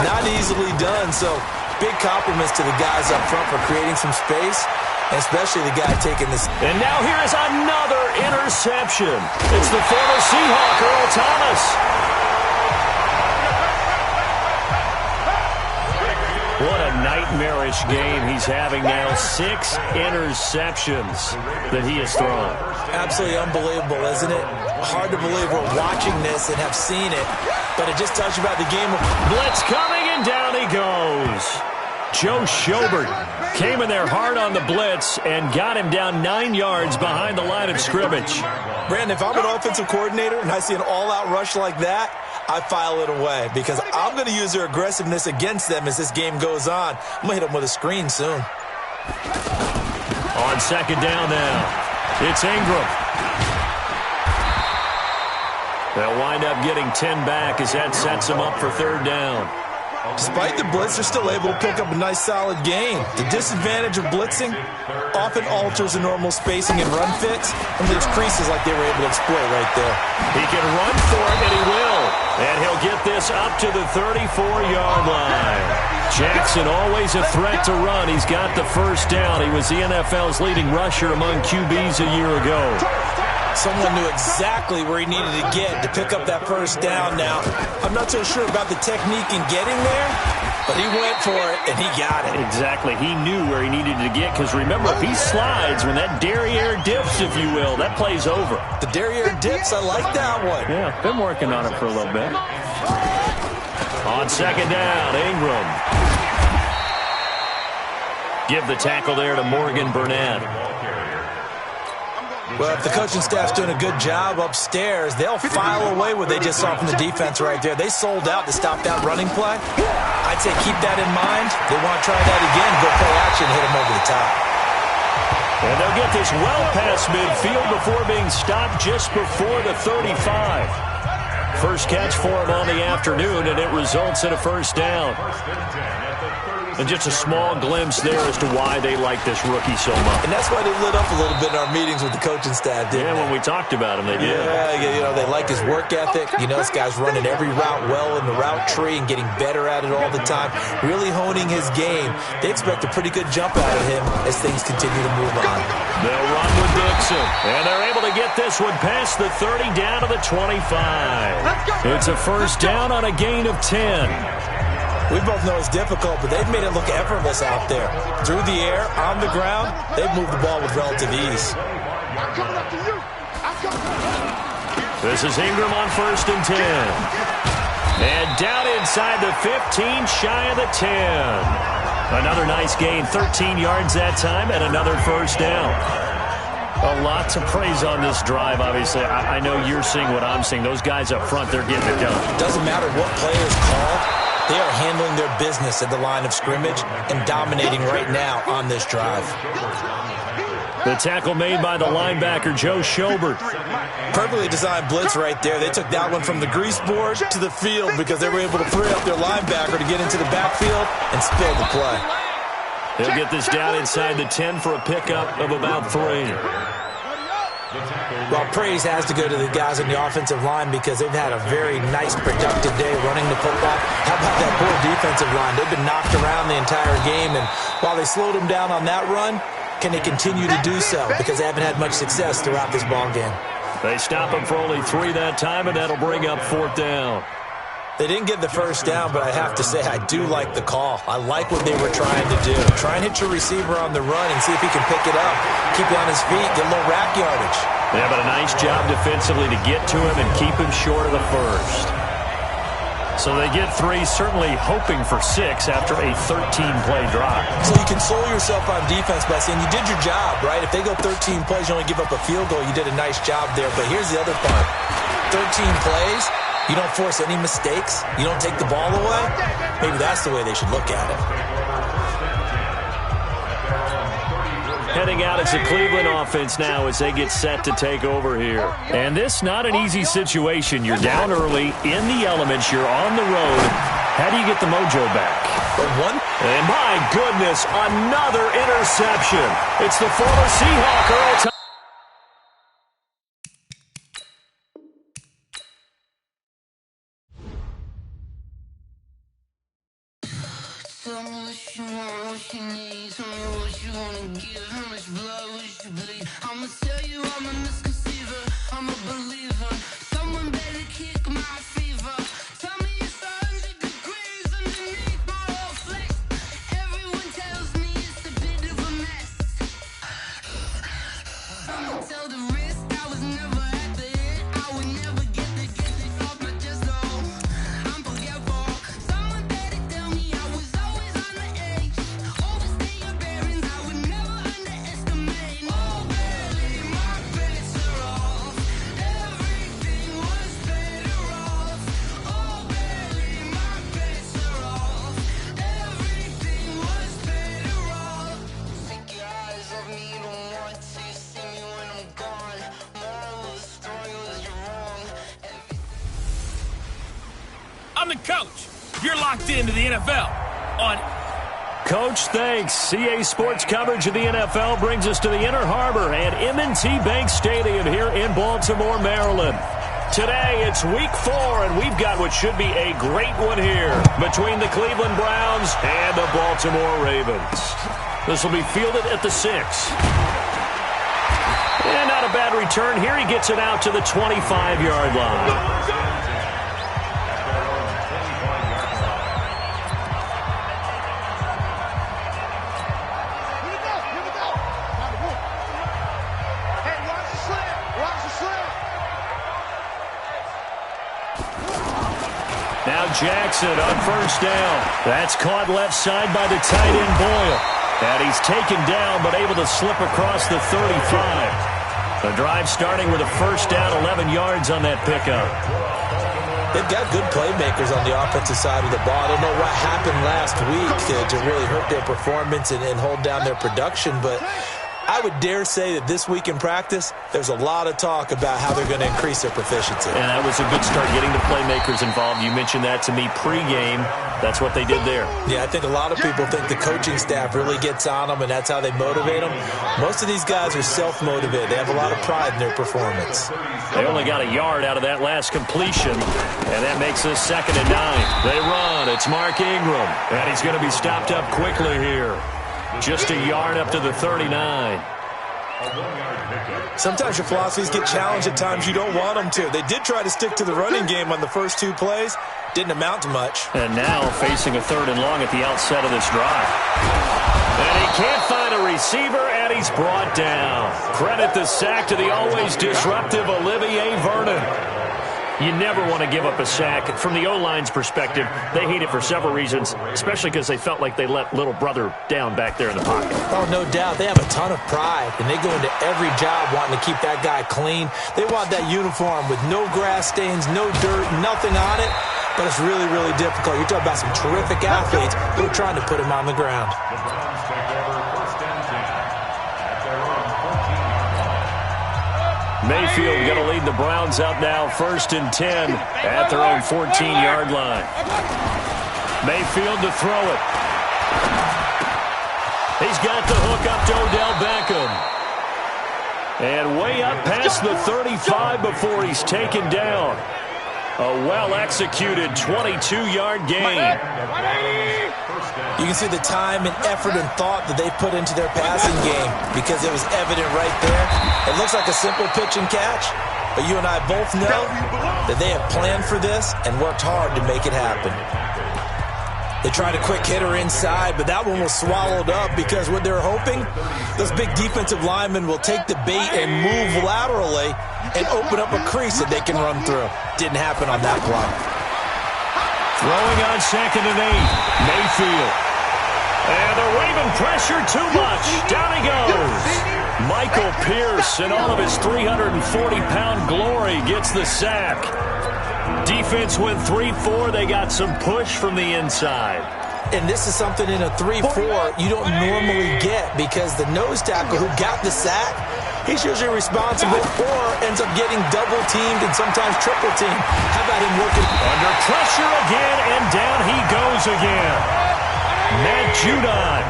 not easily done. So big compliments to the guys up front for creating some space, and especially the guy taking this. And now here is another interception. It's the former Seahawk, Earl Thomas. What a nightmarish game he's having now. 6 interceptions that he has thrown. Absolutely unbelievable, isn't it? Hard to believe we're watching this and have seen it, but it just tells you about the game. Blitz coming, and down he goes. Joe Schobert came in there hard on the blitz and got him down 9 yards behind the line of scrimmage. Brandon, if I'm an offensive coordinator and I see an all-out rush like that, I file it away because I'm going to use their aggressiveness against them as this game goes on. I'm going to hit them with a screen soon. On second down now, it's Ingram. They'll wind up getting 10 back as that sets them up for third down. Despite the blitz, they're still able to pick up a nice, solid gain. The disadvantage of blitzing often alters the normal spacing and run fits and leaves creases like they were able to exploit right there. He can run for it, and he will. And he'll get this up to the 34-yard line. Jackson always a threat to run. He's got the first down. He was the NFL's leading rusher among QBs a year ago. Someone knew exactly where he needed to get to pick up that first down now. I'm not so sure about the technique in getting there, but he went for it, and he got it. Exactly. He knew where he needed to get, because remember, if he slides, when that derriere dips, if you will, that play's over. The derriere dips, I like that one. Yeah, been working on it for a little bit. On second down, Ingram. Give the tackle there to Morgan Burnett. Well, if the coaching staff's doing a good job upstairs, they'll file away what they just saw from the defense right there. They sold out to stop that running play. I'd say keep that in mind. They want to try that again, go play action, hit them over the top. And they'll get this well past midfield before being stopped just before the 35. First catch for him on the afternoon, and it results in a first down. And just a small glimpse there as to why they like this rookie so much. And that's why they lit up a little bit in our meetings with the coaching staff, didn't they? Yeah, when we talked about him, they did. Yeah, they like his work ethic. This guy's running every route well in the route tree and getting better at it all the time, really honing his game. They expect a pretty good jump out of him as things continue to move on. They'll run with Dixon, and they're able to get this one past the 30 down to the 25. It's a first down on a gain of 10. We both know it's difficult, but they've made it look effortless out there. Through the air, on the ground, they've moved the ball with relative ease. This is Ingram on 1st and 10. And down inside the 15, shy of the 10. Another nice gain, 13 yards that time, and another first down. A lot to praise on this drive, obviously. I know you're seeing what I'm seeing. Those guys up front, they're getting it done. Doesn't matter what play is called. They are handling their business at the line of scrimmage and dominating right now on this drive. The tackle made by the linebacker, Joe Schobert. Perfectly designed blitz right there. They took that one from the grease board to the field because they were able to free up their linebacker to get into the backfield and spill the play. They'll get this down inside the 10 for a pickup of about 3. Well, praise has to go to the guys on the offensive line because they've had a very nice, productive day running the football. How about that poor defensive line? They've been knocked around the entire game, and while they slowed them down on that run, can they continue to do so? Because they haven't had much success throughout this ball game. They stop them for only 3 that time, and that'll bring up 4th down. They didn't get the first down, but I have to say I do like the call. I like what they were trying to do. Try and hit your receiver on the run and see if he can pick it up. Keep it on his feet, get a little rack yardage. Yeah, but a nice job defensively to get to him and keep him short of the first. So they get 3, certainly hoping for 6 after a 13-play drive. So you console yourself on defense by saying you did your job, right? If they go 13 plays, you only give up a field goal, you did a nice job there. But here's the other part. 13 plays, you don't force any mistakes, you don't take the ball away. Maybe that's the way they should look at it. Heading out is the Cleveland offense now as they get set to take over here. And this not an easy situation. You're down early, in the elements, you're on the road. How do you get the mojo back? And my goodness, another interception. It's the former Seahawk Earl Thomas. Tell me what you want, what you need. Tell me what you wanna give. How much blood would you bleed? I'ma tell you I'm a misconceiver. I'm a believer. Someone better kick my fever. Tell me it's 100 degrees underneath my whole flesh. Everyone tells me it's a bit of a mess. I'ma tell the risk I was never at the end. I would never get it off my chest. Oh, I'm forgetful. Someone better tell me I was always on the edge. Overstay your bearings, I would never underestimate. Oh baby, my bets are off. Everything was better off. Oh baby, my bets are off. Everything was better off. Take your eyes off me, you don't want to see me when I'm gone. Moral of the story was you're wrong. I'm the coach. You're locked into the NFL on Coach, thanks. CA Sports coverage of the NFL brings us to the Inner Harbor and M&T Bank Stadium here in Baltimore, Maryland. Today, it's Week 4, and we've got what should be a great one here between the Cleveland Browns and the Baltimore Ravens. This will be fielded at the 6. And not a bad return here. He gets it out to the 25-yard line. Now Jackson on first down. That's caught left side by the tight end Boyle. And he's taken down but able to slip across the 35. The drive starting with a first down, 11 yards on that pickup. They've got good playmakers on the offensive side of the ball. I don't know what happened last week to really hurt their performance and hold down their production, but I would dare say that this week in practice, there's a lot of talk about how they're going to increase their proficiency. And that was a good start, getting the playmakers involved. You mentioned that to me pregame. That's what they did there. Yeah, I think a lot of people think the coaching staff really gets on them, and that's how they motivate them. Most of these guys are self-motivated. They have a lot of pride in their performance. They only got a yard out of that last completion, and that makes us 2nd and 9. They run. It's Mark Ingram, and he's going to be stopped up quickly here. Just a yard up to the 39. Sometimes your philosophies get challenged at times you don't want them to. They did try to stick to the running game on the first 2 plays. Didn't amount to much. And now facing a 3rd and long at the outset of this drive. And he can't find a receiver, and he's brought down. Credit the sack to the always disruptive Olivier Vernon. You never want to give up a sack. From the O-line's perspective, they hate it for several reasons, especially because they felt like they let little brother down back there in the pocket. Oh, no doubt. They have a ton of pride, and they go into every job wanting to keep that guy clean. They want that uniform with no grass stains, no dirt, nothing on it, but it's really, really difficult. You're talking about some terrific athletes who are trying to put him on the ground. Mayfield going to lead the Browns up now, 1st and 10 at their own 14-yard line. Mayfield to throw it. He's got the hook up to Odell Beckham. And way up past the 35 before he's taken down. A well-executed 22-yard gain. You can see the time and effort and thought that they put into their passing game because it was evident right there. It looks like a simple pitch and catch, but you and I both know that they have planned for this and worked hard to make it happen. They tried a quick hitter inside, but that one was swallowed up because what they're hoping, those big defensive linemen will take the bait and move laterally and open up a crease that they can run through. Didn't happen on that block. Throwing on 2nd and 8, Mayfield. And they're waving pressure too much. Down he goes. Michael Pierce, in all of his 340-pound glory, gets the sack. Defense went 3-4. They got some push from the inside. And this is something in a 3-4 you don't normally get because the nose tackle who got the sack, he's usually responsible or ends up getting double-teamed and sometimes triple-teamed. How about him working? Under pressure again, and down he goes again. Matt Judon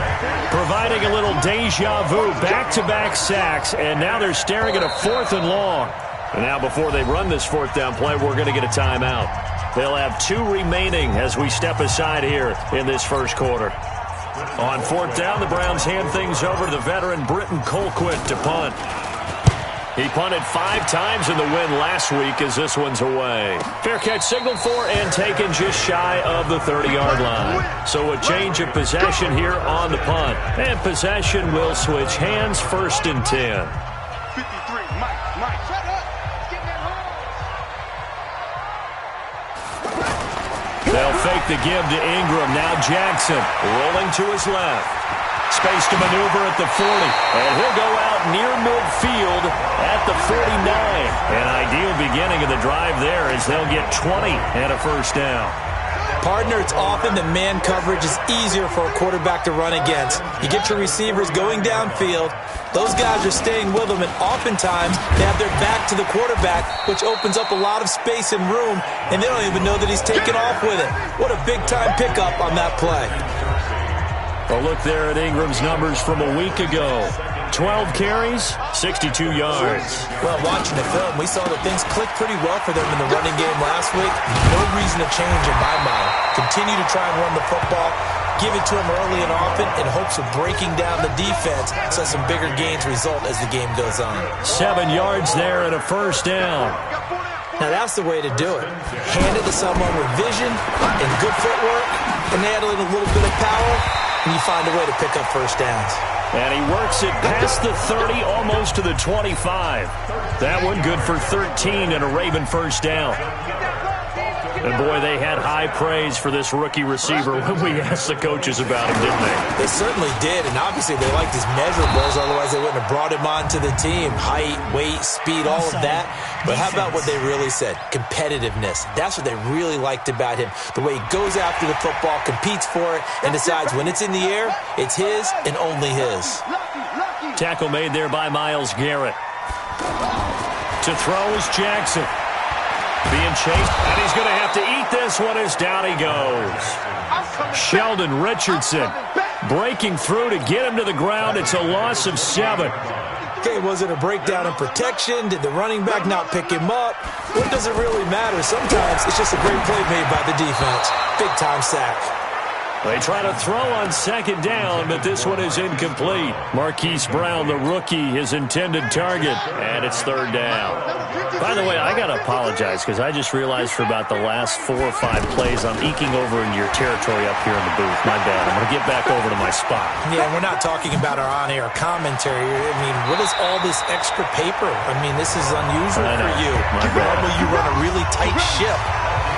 providing a little deja vu, back-to-back sacks, and now they're staring at a 4th and long. And now before they run this 4th down play, we're going to get a timeout. They'll have 2 remaining as we step aside here in this first quarter. On 4th down, the Browns hand things over to the veteran Britton Colquitt to punt. He punted 5 times in the win last week as this one's away. Fair catch signaled for and taken just shy of the 30-yard line. So a change of possession here on the punt. And possession will switch hands, 1st and 10. 53, Mike. Shut up. Get that home. They'll fake the give to Ingram. Now Jackson rolling to his left. Space to maneuver at the 40. And he'll go out near midfield at the 49. An ideal beginning of the drive there as they'll get 20 and a 1st down. Partner, it's often that man coverage is easier for a quarterback to run against. You get your receivers going downfield. Those guys are staying with them, and oftentimes they have their back to the quarterback, which opens up a lot of space and room, and they don't even know that he's taken off with it. What a big-time pickup on that play. A look there at Ingram's numbers from a week ago. 12 carries, 62 yards. Well, watching the film, we saw that things clicked pretty well for them in the running game last week. No reason to change in my mind. Continue to try and run the football, give it to him early and often in hopes of breaking down the defense so some bigger gains result as the game goes on. 7 yards there and a 1st down. Now that's the way to do it. Hand it to someone with vision and good footwork, and add in a little bit of power, and you find a way to pick up 1st downs. And he works it past the 30, almost to the 25. That one good for 13 and a Raven 1st down. And, boy, they had high praise for this rookie receiver when we asked the coaches about him, didn't they? They certainly did, and obviously they liked his measurables, otherwise they wouldn't have brought him onto the team. Height, weight, speed, all of that. But how about what they really said? Competitiveness. That's what they really liked about him. The way he goes after the football, competes for it, and decides when it's in the air, it's his and only his. Tackle made there by Myles Garrett. To throw is Jackson. Being chased, and he's going to have to eat this one as down he goes. Sheldon Richardson breaking through to get him to the ground. It's a loss of 7. Okay, was it a breakdown in protection? Did the running back not pick him up? What does it really matter? Sometimes it's just a great play made by the defense. Big-time sack. They try to throw on second down, but this one is incomplete. Marquise Brown, the rookie, his intended target, and it's third down. By the way, I got to apologize because I just realized for about the last 4 or 5 plays, I'm eking over into your territory up here in the booth. My bad. I'm going to get back over to my spot. Yeah, we're not talking about our on-air commentary. I mean, what is all this extra paper? I mean, this is unusual for you. Normally you run a really tight ship.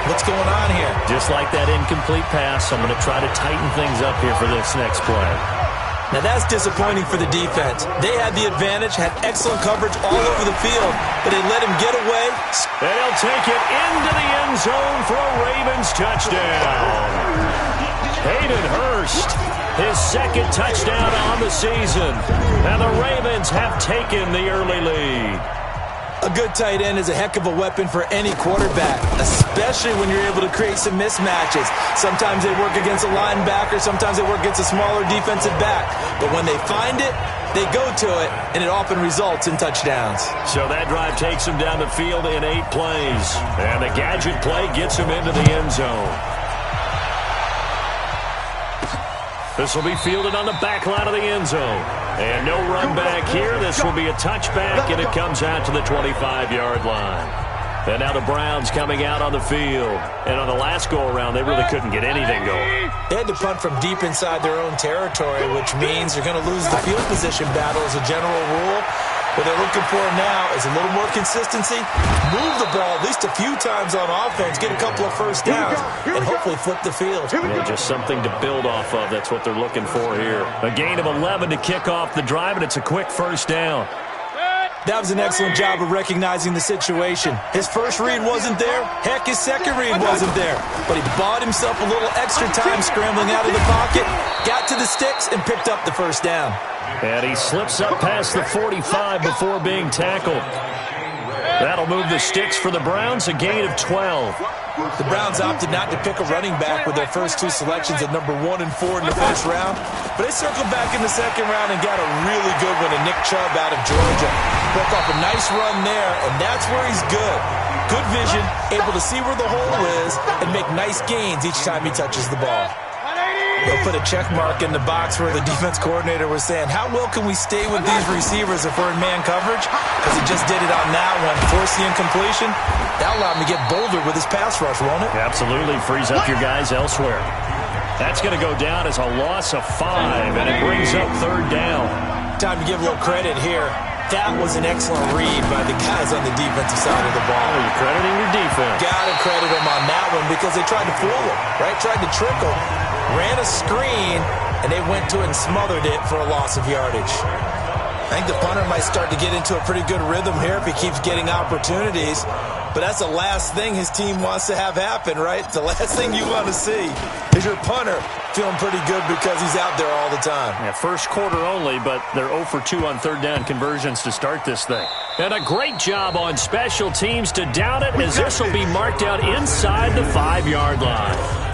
What's going on here? Just like that incomplete pass, I'm going to try to tighten things up here for this next play. Now that's disappointing for the defense. They had the advantage, had excellent coverage all over the field, but they let him get away. And he'll take it into the end zone for a Ravens touchdown. Hayden Hurst, his second touchdown on the season. And the Ravens have taken the early lead. A good tight end is a heck of a weapon for any quarterback, especially when you're able to create some mismatches. Sometimes they work against a linebacker, sometimes they work against a smaller defensive back. But when they find it, they go to it, and it often results in touchdowns. So that drive takes him down the field in 8 plays. And the gadget play gets him into the end zone. This will be fielded on the back line of the end zone. And no run back here. This will be a touchback, and it comes out to the 25-yard line. And now the Browns coming out on the field. And on the last go-around, they really couldn't get anything going. They had to punt from deep inside their own territory, which means they're going to lose the field position battle as a general rule. What they're looking for now is a little more consistency, move the ball at least a few times on offense, get a couple of first downs, and hopefully flip the field. Just something to build off of. That's what they're looking for here. A gain of 11 to kick off the drive, and it's a quick first down. That was an excellent job of recognizing the situation. His first read wasn't there. Heck, his second read wasn't there. But he bought himself a little extra time scrambling out of the pocket, got to the sticks, and picked up the first down. And he slips up past the 45 before being tackled. That'll move the sticks for the Browns, a gain of 12. The Browns opted not to pick a running back with their first 2 selections at number 1 and 4 in the first round. But they circled back in the second round and got a really good one in Nick Chubb out of Georgia. Broke off a nice run there, and that's where he's good. Good vision, able to see where the hole is, and make nice gains each time he touches the ball. They'll put a check mark in the box where the defense coordinator was saying, how well can we stay with these receivers if we're in man coverage? Because he just did it on that one. Force the incompletion. That'll allow him to get bolder with his pass rush, won't it? Absolutely. Frees up your guys elsewhere. That's going to go down as a loss of 5, and it brings up third down. Time to give a little credit here. That was an excellent read by the guys on the defensive side of the ball. Oh, you're crediting your defense. Got to credit them on that one because they tried to fool him, right? Tried to trick him. Ran a screen, and they went to it and smothered it for a loss of yardage. I think the punter might start to get into a pretty good rhythm here if he keeps getting opportunities. But that's the last thing his team wants to have happen, right? The last thing you want to see is your punter feeling pretty good because he's out there all the time. Yeah, first quarter only, but they're 0 for 2 on third down conversions to start this thing. And a great job on special teams to down it, as this will be marked out inside the 5-yard line.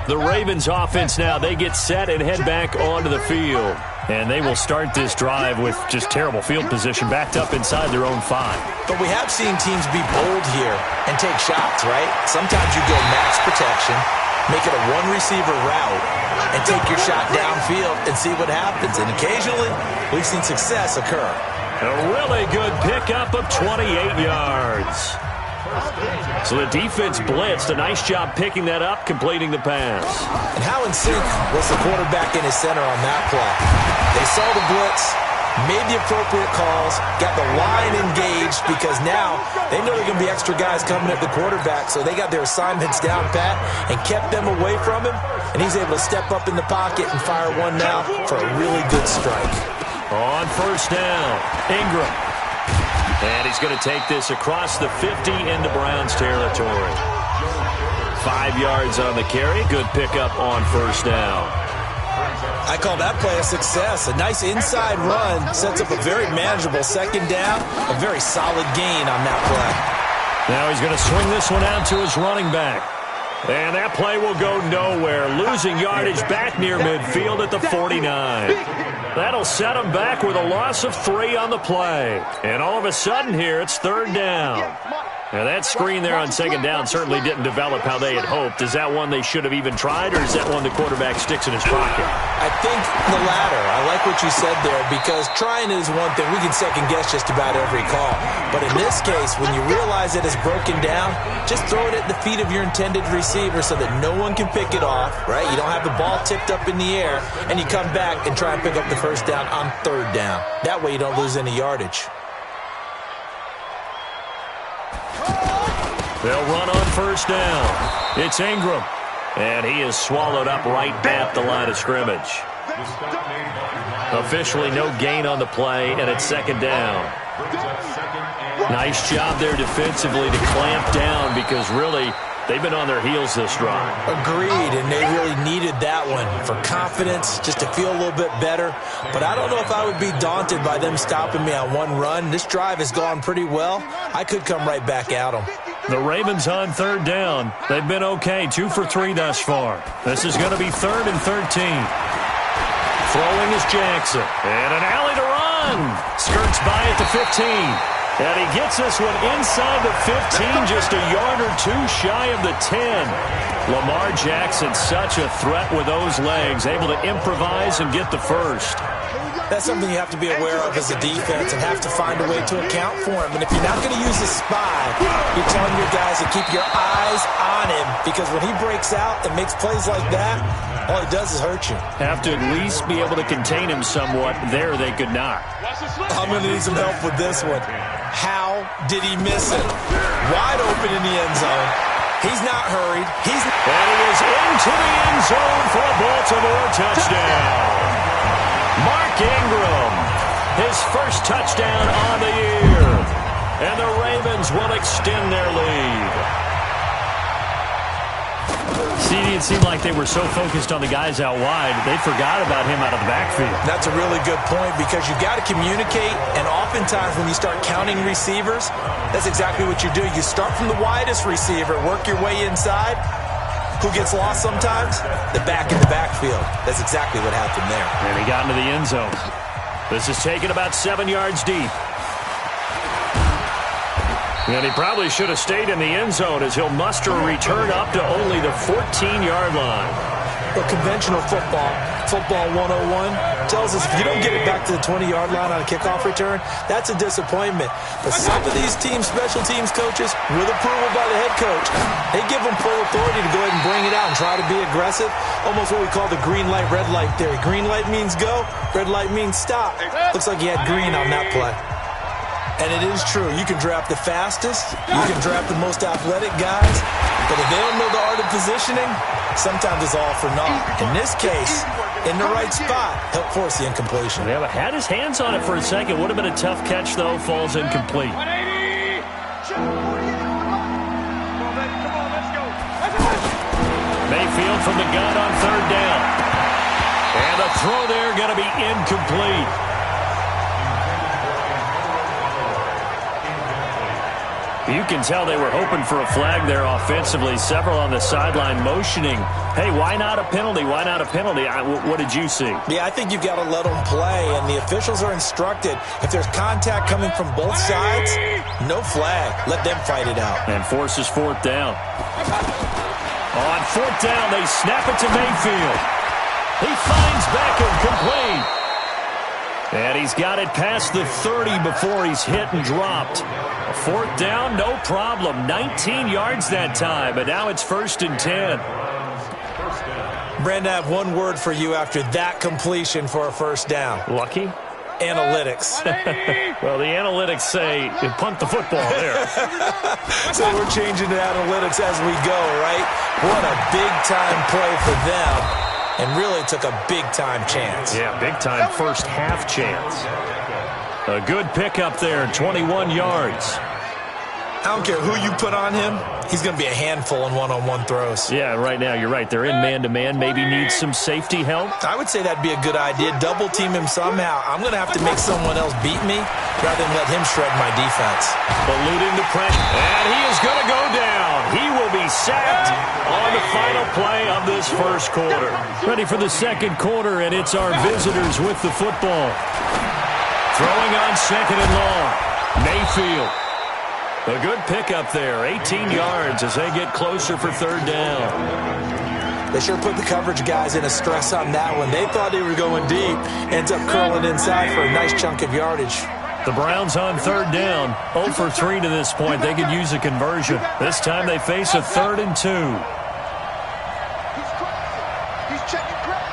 The Ravens offense now, they get set and head back onto the field. And they will start this drive with just terrible field position, backed up inside their own 5. But we have seen teams be bold here and take shots, right? Sometimes you go max protection, make it a one-receiver route, and take your shot downfield and see what happens. And occasionally, we've seen success occur. A really good pickup of 28 yards. So the defense blitzed. A nice job picking that up, completing the pass. And how in sync was the quarterback in his center on that play? They saw the blitz, made the appropriate calls, got the line engaged, because now they know there are going to be extra guys coming at the quarterback, so they got their assignments down pat and kept them away from him, and he's able to step up in the pocket and fire one now for a really good strike. On first down, Ingram. And he's going to take this across the 50 into Browns territory. 5 yards on the carry. Good pickup on first down. I call that play a success. A nice inside run sets up a very manageable second down. A very solid gain on that play. Now he's going to swing this one out to his running back. And that play will go nowhere. Losing yardage back near midfield at the 49. That'll set him back with a loss of 3 on the play. And all of a sudden here, it's third down. Now that screen there on second down certainly didn't develop how they had hoped. Is that one they should have even tried, or is that one the quarterback sticks in his pocket? I think the latter. I like what you said there, because trying is one thing. We can second guess just about every call. But in this case, when you realize it is broken down, just throw it at the feet of your intended receiver so that no one can pick it off, right? You don't have the ball tipped up in the air, and you come back and try and pick up the first down on third down. That way you don't lose any yardage. They'll run on first down. It's Ingram. And he is swallowed up right at the line of scrimmage. Officially no gain on the play, and it's second down. Nice job there defensively to clamp down, because really they've been on their heels this drive. Agreed, and they really needed that one for confidence, just to feel a little bit better. But I don't know if I would be daunted by them stopping me on one run. This drive has gone pretty well. I could come right back at them. The Ravens on third down. They've been okay, 2 for 3 thus far. This is going to be 3rd and 13. Throwing is Jackson. And an alley to run. Skirts by at the 15. And he gets this one inside the 15, just a yard or 2 shy of the 10. Lamar Jackson, such a threat with those legs, able to improvise and get the first. That's something you have to be aware of as a defense and have to find a way to account for him. And if you're not going to use a spy, you're telling your guys to keep your eyes on him, because when he breaks out and makes plays like that, all he does is hurt you. Have to at least be able to contain him somewhat. There they could not. I'm going to need some help with this one. How did he miss it? Wide open in the end zone. He's not hurried. And he is into the end zone for a Baltimore touchdown. Mark Ingram, his first touchdown on the year. And the Ravens will extend their lead. See, it seemed like they were so focused on the guys out wide, they forgot about him out of the backfield. That's a really good point, because you've got to communicate, and oftentimes when you start counting receivers, that's exactly what you do. You start from the widest receiver, work your way inside. Who gets lost sometimes? The back in the backfield. That's exactly what happened there. And he got into the end zone. This is taken about 7 yards deep. And he probably should have stayed in the end zone, as he'll muster a return up to only the 14-yard line. But conventional football 101, tells us if you don't get it back to the 20-yard line on a kickoff return, that's a disappointment. But some of these special teams coaches, with approval by the head coach, they give them full authority to go ahead and bring it out and try to be aggressive. Almost what we call the green light, red light theory. Green light means go, red light means stop. Looks like he had green on that play. And it is true. You can draft the fastest. You can draft the most athletic guys. But if they don't know the art of positioning, sometimes it's all for naught. In this case, in the right spot, help force the incompletion. Yeah, but had his hands on it for a second. Would have been a tough catch, though. Falls incomplete. Mayfield from the gun on third down. And the throw there going to be incomplete. You can tell they were hoping for a flag there offensively. Several on the sideline motioning, hey, why not a penalty? Why not a penalty? What did you see? Yeah, I think you've got to let them play, and the officials are instructed, if there's contact coming from both sides, no flag. Let them fight it out. And forces fourth down. On fourth down, they snap it to Mayfield. He finds Beckham complete. And he's got it past the 30 before he's hit and dropped. A fourth down, no problem. 19 yards that time, but now it's 1st and 10. Brandon, I have one word for you after that completion for a first down. Lucky? analytics. Well, the analytics say punt the football there. So we're changing to analytics as we go, right? What a big-time play for them, and really took a big-time chance. Yeah, big-time first half chance. A good pickup there, 21 yards. I don't care who you put on him, he's going to be a handful in one-on-one throws. Yeah, right now, you're right. They're in man-to-man. Maybe need some safety help. I would say that'd be a good idea. Double-team him somehow. I'm going to have to make someone else beat me rather than let him shred my defense. Alluding to pressure. And he is going to go down. He will be sacked on the final play of this first quarter. Ready for the second quarter, and it's our visitors with the football. Throwing on second and long. Mayfield. A good pickup there, 18 yards as they get closer for third down. They sure put the coverage guys in a stress on that one. They thought they were going deep. Ends up curling inside for a nice chunk of yardage. The Browns on third down, 0 for 3 to this point. They could use a conversion. This time they face a 3rd and 2. He's checking crack.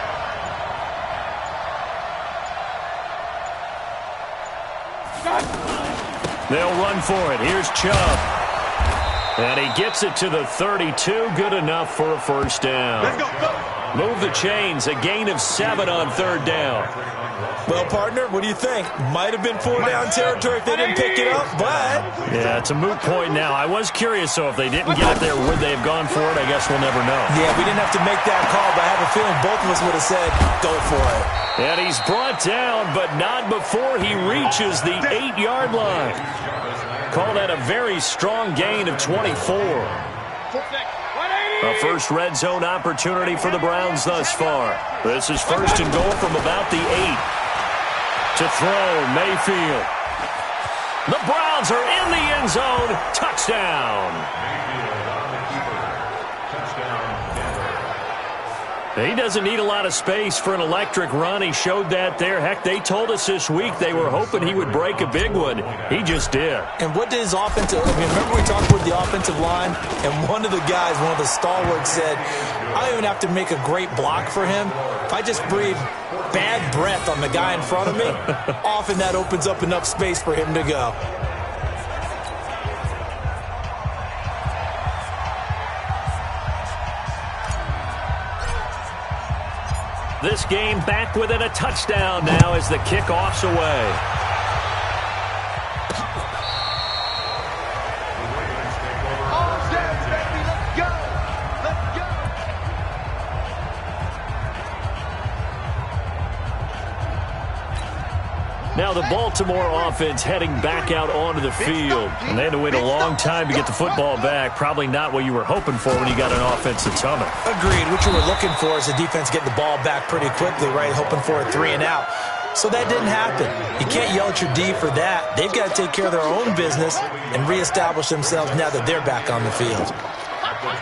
They'll run for it. Here's Chubb. And he gets it to the 32. Good enough for a first down. Let's go. Move the chains. A gain of 7 on third down. Well, partner, what do you think? Might have been 4-down territory if they didn't pick it up, but... Yeah, it's a moot point now. I was curious, so if they didn't get it there, would they have gone for it? I guess we'll never know. Yeah, we didn't have to make that call, but I have a feeling both of us would have said, go for it. And he's brought down, but not before he reaches the 8-yard line. Call that a very strong gain of 24. A first red zone opportunity for the Browns thus far. This is first and goal from about the 8. To throw, Mayfield. The Browns are in the end zone. Touchdown. He doesn't need a lot of space for an electric run. He showed that there. Heck, they told us this week they were hoping he would break a big one. He just did. And what did his offensive... I mean, remember we talked about the offensive line? And one of the guys, one of the stalwarts said, I don't even have to make a great block for him. If I just breathe bad breath on the guy in front of me, often that opens up enough space for him to go. This game back within a touchdown now as the kickoff's away. Now the Baltimore offense heading back out onto the field. And they had to wait a long time to get the football back. Probably not what you were hoping for when you got an offense that's humming. Agreed. What you were looking for is the defense getting the ball back pretty quickly, right? Hoping for a 3 and out. So that didn't happen. You can't yell at your D for that. They've got to take care of their own business and reestablish themselves now that they're back on the field.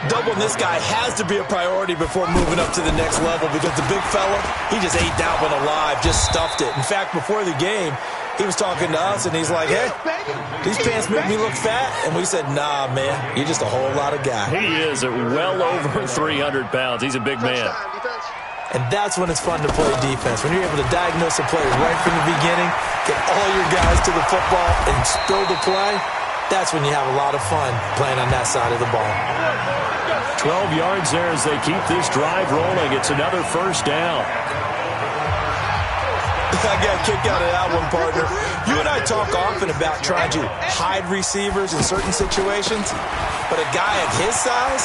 Doubling this guy has to be a priority before moving up to the next level because the big fella, he just ate that one alive, just stuffed it. In fact, before the game, he was talking to us, and he's like, hey, these pants make me look fat. And we said, nah, man, you're just a whole lot of guy. He is at well over 300 pounds. He's a big man. And that's when it's fun to play defense. When you're able to diagnose a play right from the beginning, get all your guys to the football, and spill the play, that's when you have a lot of fun playing on that side of the ball. 12 yards there as they keep this drive rolling. It's another first down. I got a kick out of that one, partner. You and I talk often about trying to hide receivers in certain situations, but a guy of his size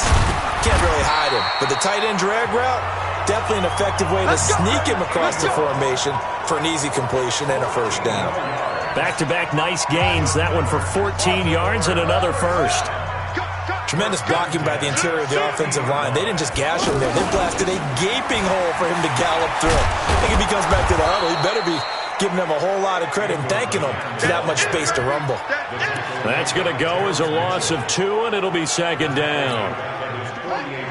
can't really hide him. But the tight end drag route, definitely an effective way to sneak him across the formation for an easy completion and a first down. Back-to-back nice gains. That one for 14 yards and another first. Tremendous blocking by the interior of the offensive line. They didn't just gash him there. They blasted a gaping hole for him to gallop through. I think if he comes back to the huddle, he better be giving them a whole lot of credit and thanking them for that much space to rumble. That's going to go as a loss of 2, and it'll be second down.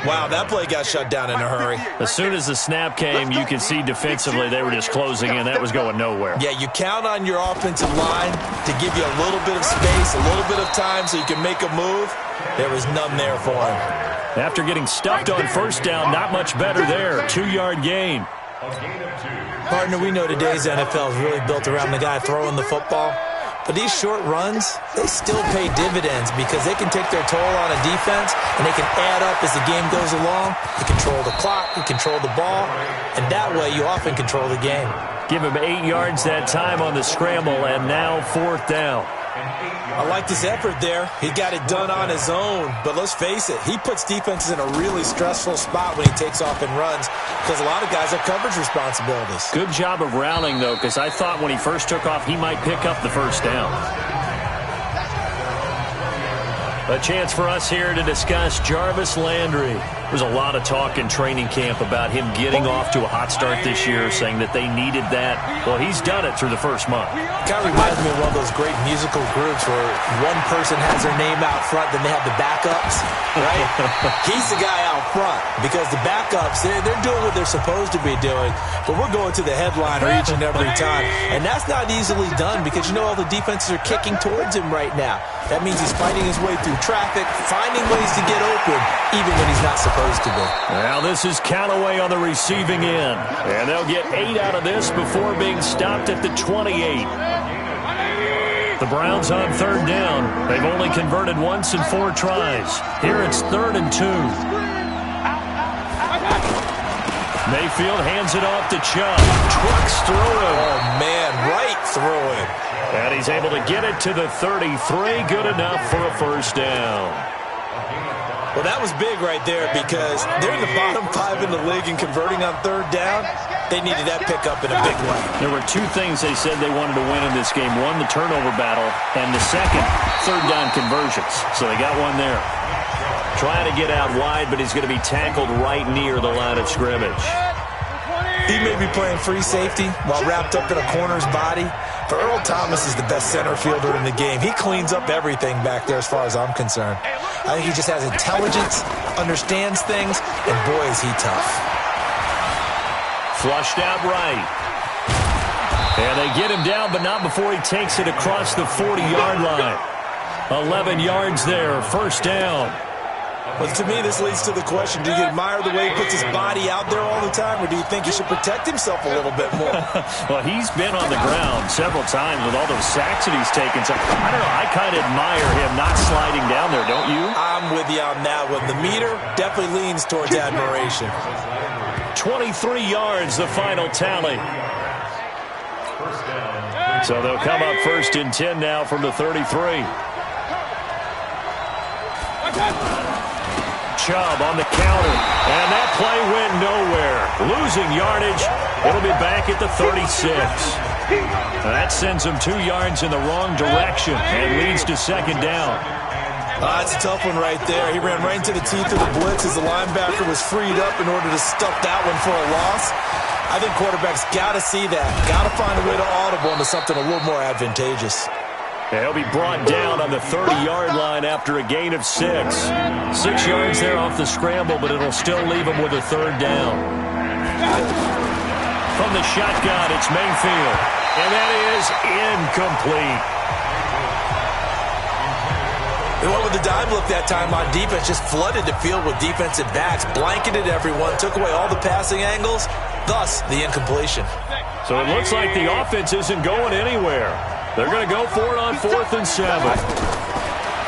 Wow, that play got shut down in a hurry. As soon as the snap came, you could see defensively they were just closing in. That was going nowhere. Yeah, you count on your offensive line to give you a little bit of space, a little bit of time so you can make a move. There was none there for him. After getting stuffed on first down, not much better there. 2-yard gain. Partner, we know today's NFL is really built around the guy throwing the football. But these short runs, they still pay dividends because they can take their toll on a defense and they can add up as the game goes along. You control the clock, you control the ball, and that way you often control the game. Give him 8 yards that time on the scramble, and now 4th down. I like this effort there. He got it done on his own. But let's face it, he puts defenses in a really stressful spot when he takes off and runs because a lot of guys have coverage responsibilities. Good job of rallying, though, because I thought when he first took off, he might pick up the 1st down. A chance for us here to discuss Jarvis Landry. There's a lot of talk in training camp about him getting off to a hot start this year, saying that they needed that. Well, he's done it through the first month. Kind of reminds me of one of those great musical groups where one person has their name out front, then they have the backups, right? He's the guy out front because the backups, they're doing what they're supposed to be doing, but we're going to the headliner each and every time. And that's not easily done because, you know, all the defenses are kicking towards him right now. That means he's fighting his way through traffic, finding ways to get open, even when he's not supposed to be. Now this is Callaway on the receiving end. And they'll get 8 out of this before being stopped at the 28. The Browns on 3rd down. They've only converted once in 4 tries. Here it's 3rd and 2. Mayfield hands it off to Chubb. Trucks through him. Oh, man, right through him. And he's able to get it to the 33. Good enough for a 1st down. Well, that was big right there because they're in the bottom 5 in the league and converting on 3rd down. They needed that pickup in a big way. There were 2 things they said they wanted to win in this game. One, the turnover battle, and the second, 3rd down conversions. So they got one there. Trying to get out wide, but he's going to be tackled right near the line of scrimmage. He may be playing free safety while wrapped up in a corner's body, but Earl Thomas is the best center fielder in the game. He cleans up everything back there as far as I'm concerned. I think he just has intelligence, understands things, and boy, is he tough. Flushed out right. And they get him down, but not before he takes it across the 40-yard line. 11 yards there, 1st down. Well, to me, this leads to the question, do you admire the way he puts his body out there all the time, or do you think he should protect himself a little bit more? Well, he's been on the ground several times with all those sacks that he's taken. So, I don't know, I kind of admire him not sliding down there, don't you? I'm with you on that one. The meter definitely leans towards admiration. 23 yards, the final tally. So they'll come up 1st and 10 now from the 33. Chubb on the counter, and that play went nowhere. Losing yardage. It'll be back at the 36. That sends him 2 yards in the wrong direction and leads to 2nd down. That's a tough one right there. He ran right into the teeth of the blitz as the linebacker was freed up in order to stuff that one for a loss. I think quarterbacks got to see that. Got to find a way to audible into something a little more advantageous. He'll be brought down on the 30-yard line after a gain of 6. 6 yards there off the scramble, but it'll still leave him with a 3rd down. From the shotgun, it's Mayfield. And that is incomplete. They went with the dime look that time on defense, just flooded the field with defensive backs, blanketed everyone, took away all the passing angles, thus the incompletion. So it looks like the offense isn't going anywhere. They're going to go for it on 4th and 7.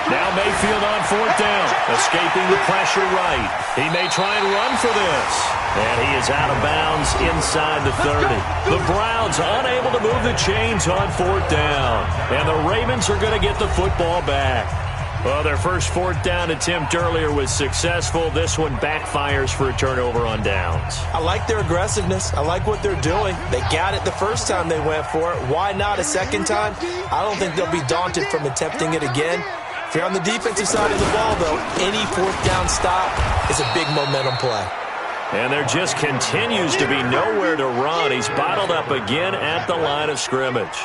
Now Mayfield on 4th down, escaping the pressure right. He may try and run for this. And he is out of bounds inside the 30. The Browns unable to move the chains on 4th down. And the Ravens are going to get the football back. Well, their first 4th down attempt earlier was successful. This one backfires for a turnover on downs. I like their aggressiveness. I like what they're doing. They got it the first time they went for it. Why not a second time? I don't think they'll be daunted from attempting it again. If you're on the defensive side of the ball, though, any 4th down stop is a big momentum play. And there just continues to be nowhere to run. He's bottled up again at the line of scrimmage.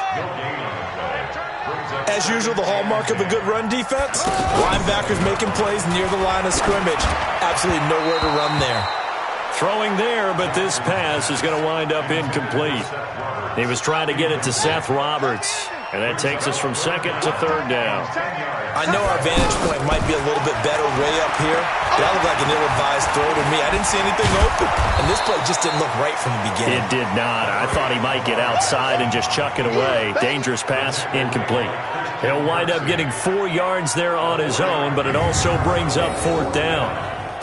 As usual, the hallmark of a good run defense, linebackers making plays near the line of scrimmage. Absolutely nowhere to run there. Throwing there, but this pass is going to wind up incomplete. He was trying to get it to Seth Roberts. And that takes us from second to third down. I know our vantage point might be a little bit better way up here. That looked like an ill-advised throw to me. I didn't see anything open. And this play just didn't look right from the beginning. It did not. I thought he might get outside and just chuck it away. Dangerous pass, incomplete. He'll wind up getting 4 yards there on his own, but it also brings up fourth down.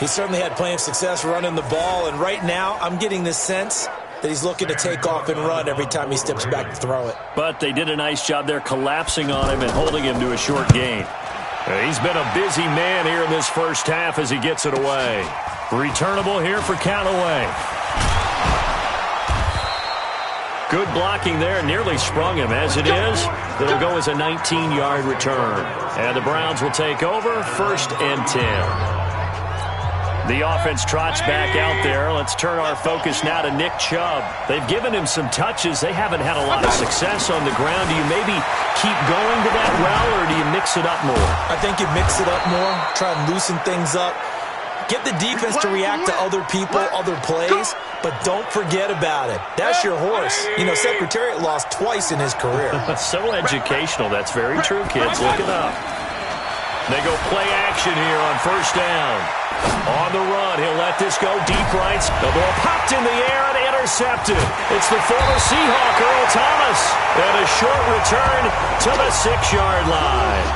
He certainly had plenty of success running the ball, and right now I'm getting this sense that he's looking to take off and run every time he steps back to throw it. But they did a nice job there collapsing on him and holding him to a short gain. He's been a busy man here in this first half as he gets it away. Returnable here for Callaway. Good blocking there, nearly sprung him. As it is, it'll go as a 19-yard return. And the Browns will take over, 1st and 10. The offense trots back out there. Let's turn our focus now to Nick Chubb. They've given him some touches. They haven't had a lot of success on the ground. Do you maybe keep going to that well, or do you mix it up more? I think you mix it up more, try and loosen things up. Get the defense to react to other people, other plays, but don't forget about it. That's your horse. You know, Secretariat lost twice in his career. So educational. That's very true, kids. Look it up. They go play action here on 1st down. On the run, he'll let this go deep right. The ball popped in the air and intercepted. It's the former Seahawk, Earl Thomas. And a short return to the 6-yard line.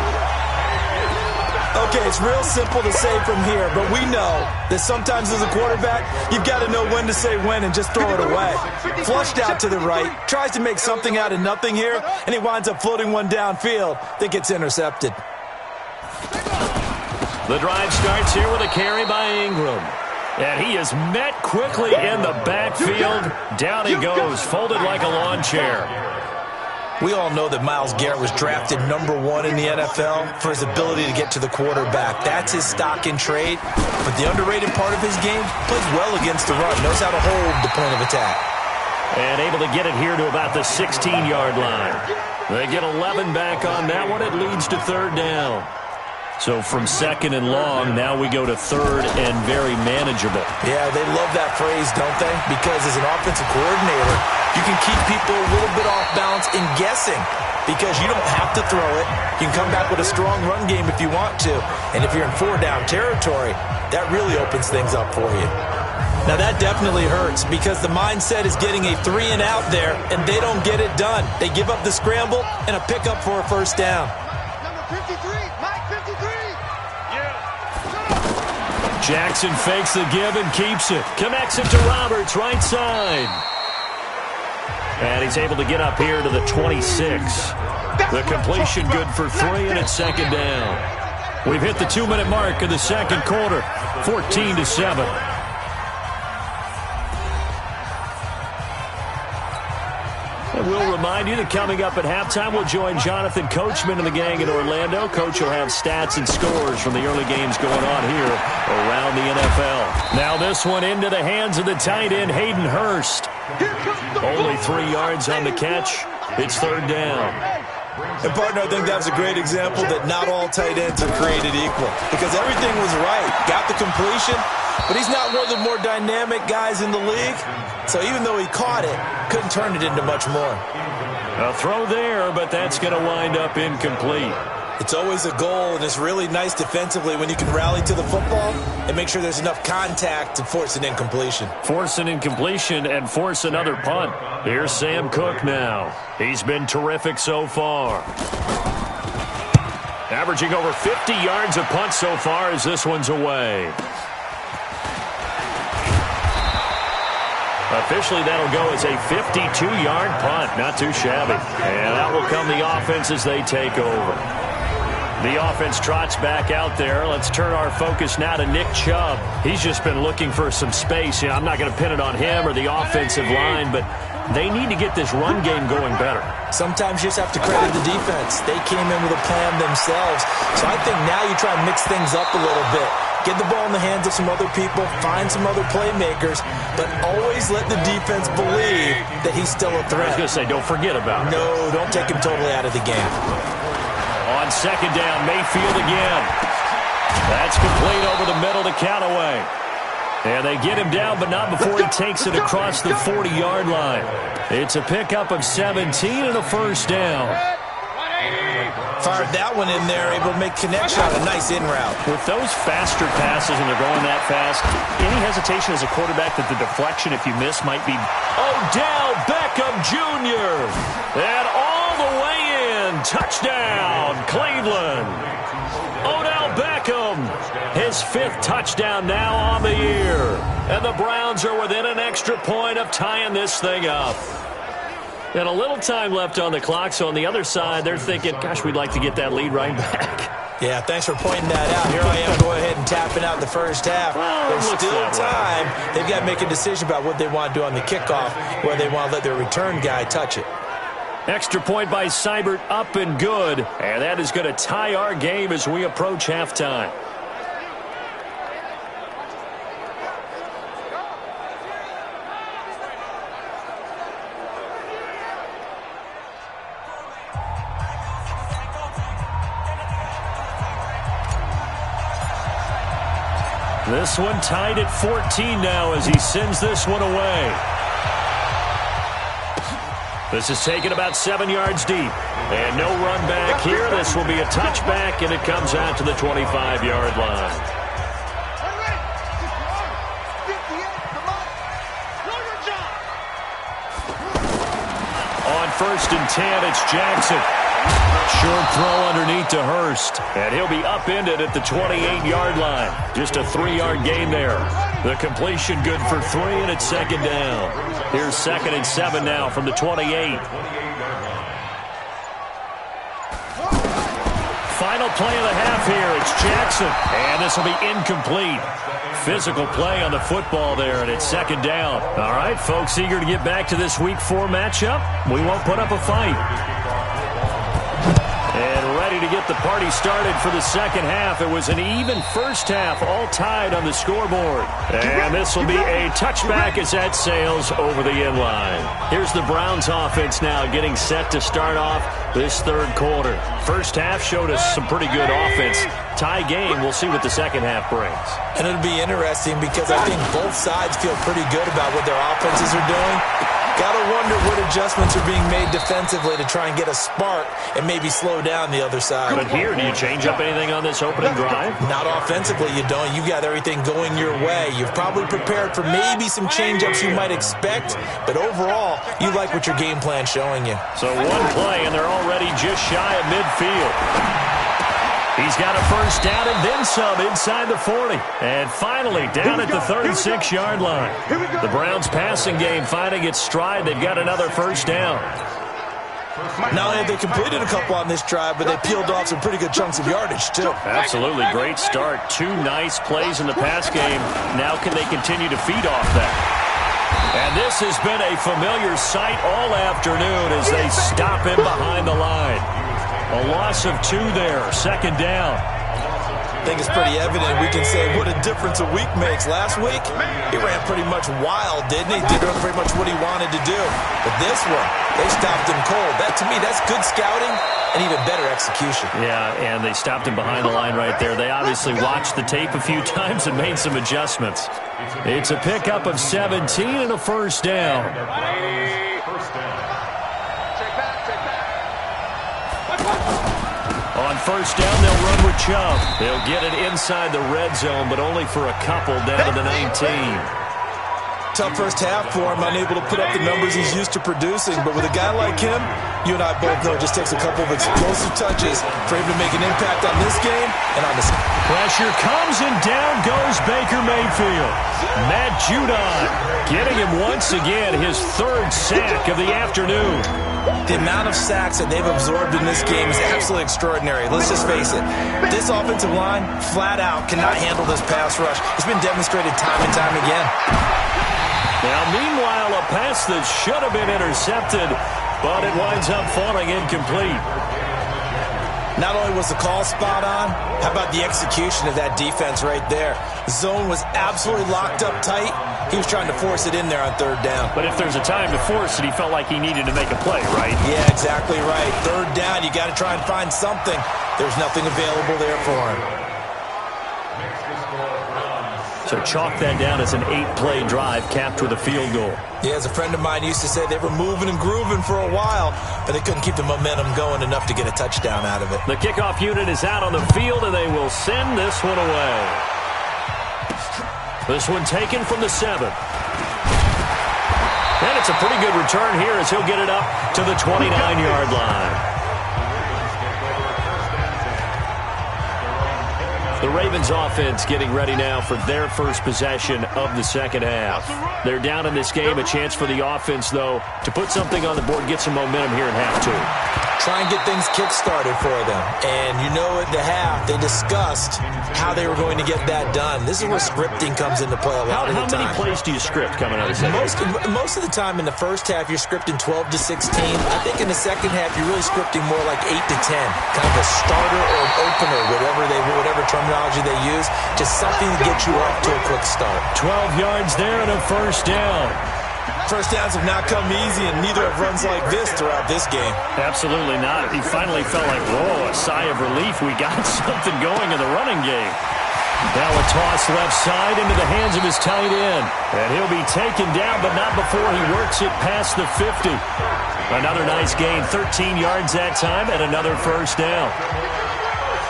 Okay, it's real simple to say from here, but we know that sometimes as a quarterback, you've got to know when to say when and just throw it away. Flushed out to the right, tries to make something out of nothing here, and he winds up floating one downfield that gets intercepted. The drive starts here with a carry by Ingram. And he is met quickly in the backfield. Down he goes, folded like a lawn chair. We all know that Myles Garrett was drafted #1 in the NFL for his ability to get to the quarterback. That's his stock in trade. But the underrated part of his game, plays well against the run, knows how to hold the point of attack. And able to get it here to about the 16-yard line. They get 11 back on that one. It leads to 3rd down. So from 2nd and long, now we go to 3rd and very manageable. Yeah, they love that phrase, don't they? Because as an offensive coordinator, you can keep people a little bit off balance in guessing because you don't have to throw it. You can come back with a strong run game if you want to. And if you're in 4-down territory, that really opens things up for you. Now, that definitely hurts because the mindset is getting a 3-and-out there, and they don't get it done. They give up the scramble and a pickup for a 1st down. Jackson fakes the give and keeps it. Connects it to Roberts, right side. And he's able to get up here to the 26. The completion good for 3, and it's 2nd down. We've hit the 2-minute mark of the 2nd quarter, 14-7. And we'll remind you that coming up at halftime, we'll join Jonathan Coachman and the gang in Orlando. Coach will have stats and scores from the early games going on here around the NFL. Now this one into the hands of the tight end, Hayden Hurst. Only 3 yards on the catch. It's 3rd down. And, partner, I think that was a great example that not all tight ends are created equal because everything was right. Got the completion, but he's not one of the more dynamic guys in the league. So even though he caught it, couldn't turn it into much more. A throw there, but that's going to wind up incomplete. It's always a goal, and it's really nice defensively when you can rally to the football and make sure there's enough contact to force an incompletion. Force an incompletion and force another punt. Here's Sam Cook now. He's been terrific so far. Averaging over 50 yards a punt so far as this one's away. Officially, that'll go as a 52-yard punt. Not too shabby. And out will come the offense as they take over. The offense trots back out there. Let's turn our focus now to Nick Chubb. He's just been looking for some space. You know, I'm not going to pin it on him or the offensive line, but they need to get this run game going better. Sometimes you just have to credit the defense. They came in with a plan themselves. So I think now you try and mix things up a little bit. Get the ball in the hands of some other people, find some other playmakers, but always let the defense believe that he's still a threat. I was going to say, don't forget about it. No, don't take him totally out of the game. On 2nd down, Mayfield again. That's complete over the middle to Callaway. And they get him down, but not before he takes it across the 40-yard line. It's a pickup of 17 and a 1st down. Fired that one in there, able to make connection on a nice in route. With those faster passes when they're going that fast, any hesitation as a quarterback that the deflection, if you miss, might be Odell Beckham Jr. And all the way in. Touchdown, Cleveland. Odell Beckham, his 5th touchdown now on the year. And the Browns are within an extra point of tying this thing up. And a little time left on the clock, so on the other side, they're thinking, gosh, we'd like to get that lead right back. Yeah, thanks for pointing that out. Here I am going ahead and tapping out the first half. Well, there's still time. They've got to make a decision about what they want to do on the kickoff, whether they want to let their return guy touch it. Extra point by Seibert, up and good. And that is going to tie our game as we approach halftime. This one tied at 14 now as he sends this one away. This is taken about 7 yards deep. And no run back here. This will be a touchback, and it comes out to the 25-yard line. On 1st and 10, it's Jackson. Short throw underneath to Hurst. And he'll be upended at the 28-yard line. Just a 3-yard gain there. The completion good for 3, and it's 2nd down. Here's 2nd and 7 now from the 28. Final play of the half here. It's Jackson. And this will be incomplete. Physical play on the football there, and it's 2nd down. All right, folks, eager to get back to this Week 4 matchup. We won't put up a fight. And ready to get the party started for the second half. It was an even first half, all tied on the scoreboard. And this will be a touchback as that sails over the inline. Here's the Browns offense now getting set to start off this 3rd quarter. First half showed us some pretty good offense. Tie game, we'll see what the second half brings. And it'll be interesting because I think both sides feel pretty good about what their offenses are doing. Gotta wonder what adjustments are being made defensively to try and get a spark and maybe slow down the other side. But here, do you change up anything on this opening drive? Not offensively, you don't. You've got everything going your way. You've probably prepared for maybe some change-ups you might expect, but overall, you like what your game plan's showing you. So one play, and they're already just shy of midfield. He's got a first down and then some inside the 40. And finally, down at the 36-yard line. The Browns passing game finding its stride. They've got another first down. Not only have they completed a couple on this drive, but they peeled off some pretty good chunks of yardage, too. Absolutely. Great start. 2 nice plays in the pass game. Now can they continue to feed off that? And this has been a familiar sight all afternoon as they stop him behind the line. A loss of 2 there, 2nd down. I think it's pretty evident. We can say what a difference a week makes. Last week, he ran pretty much wild, didn't he? Did pretty much what he wanted to do. But this one, they stopped him cold. That, to me, that's good scouting and even better execution. Yeah, and they stopped him behind the line right there. They obviously watched the tape a few times and made some adjustments. It's a pickup of 17 and a first down. On first down, they'll run with Chubb. They'll get it inside the red zone, but only for a couple down to the 19. Tough first half for him, unable to put up the numbers he's used to producing. But with a guy like him, you and I both know it just takes a couple of explosive touches for him to make an impact on this game and on this. Pressure comes, and down goes Baker Mayfield. Matt Judon getting him once again, his 3rd sack of the afternoon. The amount of sacks that they've absorbed in this game is absolutely extraordinary. Let's just face it. This offensive line, flat out, cannot handle this pass rush. It's been demonstrated time and time again. Now, meanwhile, a pass that should have been intercepted, but it winds up falling incomplete. Not only was the call spot on, how about the execution of that defense right there? Zone was absolutely locked up tight. He was trying to force it in there on 3rd down. But if there's a time to force it, he felt like he needed to make a play, right? Yeah, exactly right. 3rd down, you got to try and find something. There's nothing available there for him. So chalk that down as an 8-play drive capped with a field goal. Yeah, as a friend of mine used to say, they were moving and grooving for a while, but they couldn't keep the momentum going enough to get a touchdown out of it. The kickoff unit is out on the field, and they will send this one away. This one taken from the 7. And it's a pretty good return here as he'll get it up to the 29-yard line. The Ravens offense getting ready now for their first possession of the second half. They're down in this game. A chance for the offense, though, to put something on the board, get some momentum here in half 2. Try and get things kick-started for them. And you know at the half, they discussed how they were going to get that done. This is where scripting comes into play a lot of the time. How many plays do you script coming out of the second half? Most of the time in the first half, you're scripting 12 to 16. I think in the second half, you're really scripting more like 8 to 10. Kind of a starter or an opener, whatever terminology they use. Just something to get you off to a quick start. 12 yards there and a first down. First downs have not come easy, and neither have runs like this throughout this game. Absolutely not. He finally felt like, whoa, a sigh of relief. We got something going in the running game. Now a toss left side into the hands of his tight end. And he'll be taken down, but not before he works it past the 50. Another nice gain, 13 yards that time, and another first down.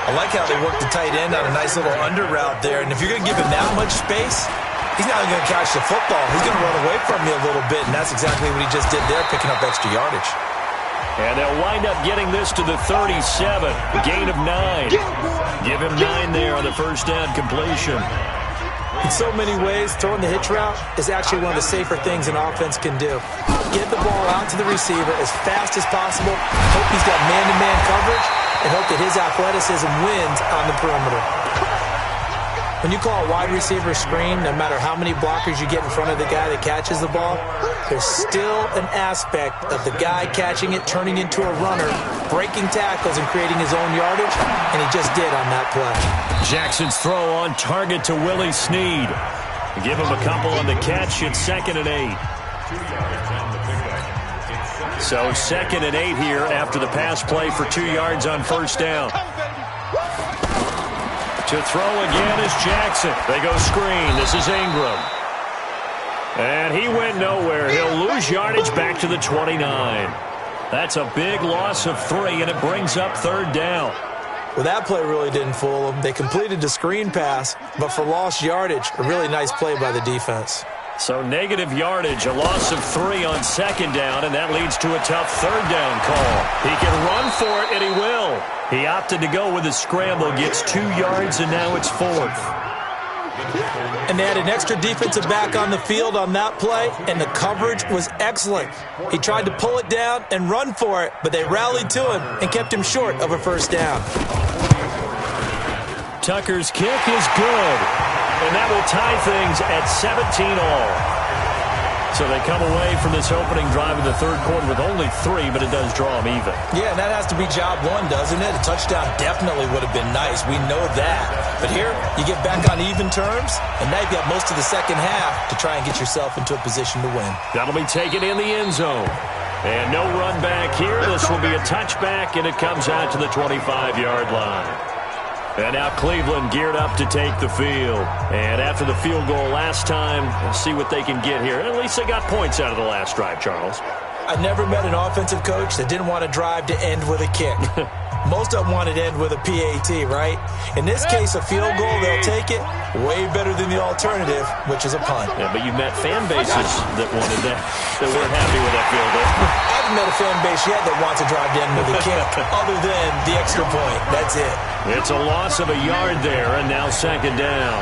I like how they work the tight end on a nice little under route there. And if you're going to give him that much space, he's not going to catch the football. He's going to run away from you a little bit, and that's exactly what he just did there, picking up extra yardage. And they'll wind up getting this to the 37. Gain of 9. Give him 9 there on the first down completion. In so many ways, throwing the hitch route is actually one of the safer things an offense can do. Get the ball out to the receiver as fast as possible, hope he's got man-to-man coverage, and hope that his athleticism wins on the perimeter. When you call a wide receiver screen, no matter how many blockers you get in front of the guy that catches the ball, there's still an aspect of the guy catching it, turning into a runner, breaking tackles and creating his own yardage, and he just did on that play. Jackson's throw on target to Willie Snead. Give him a couple on the catch. It's 2nd and 8. So 2nd and 8 here after the pass play for 2 yards on first down. To throw again is Jackson. They go screen. This is Ingram. And he went nowhere. He'll lose yardage back to the 29. That's a big loss of 3, and it brings up 3rd down. Well, that play really didn't fool them. They completed the screen pass, but for lost yardage, a really nice play by the defense. So negative yardage, a loss of 3 on 2nd down, and that leads to a tough 3rd down call. He can run for it, and he will. He opted to go with a scramble, gets 2 yards, and now it's 4th. And they had an extra defensive back on the field on that play, and the coverage was excellent. He tried to pull it down and run for it, but they rallied to him and kept him short of a first down. Tucker's kick is good. And that will tie things at 17 all. So they come away from this opening drive in the 3rd quarter with only 3, but it does draw them even. Yeah, and that has to be job 1, doesn't it? A touchdown definitely would have been nice. We know that. But here, you get back on even terms, and now you've got most of the second half to try and get yourself into a position to win. That'll be taken in the end zone. And no run back here. This will be a touchback, and it comes out to the 25-yard line. And now Cleveland geared up to take the field. And after the field goal last time, we'll see what they can get here. And at least they got points out of the last drive, Charles. I never met an offensive coach that didn't want a drive to end with a kick. Most of them wanted to end with a PAT, right? In this case, a field goal, they'll take it. Way better than the alternative, which is a punt. Yeah, but you've met fan bases that wanted that weren't happy with that field goal. I haven't met a fan base yet that wants a drive to end with a kick, other than the extra point. That's it. It's a loss of a yard there, and now 2nd down.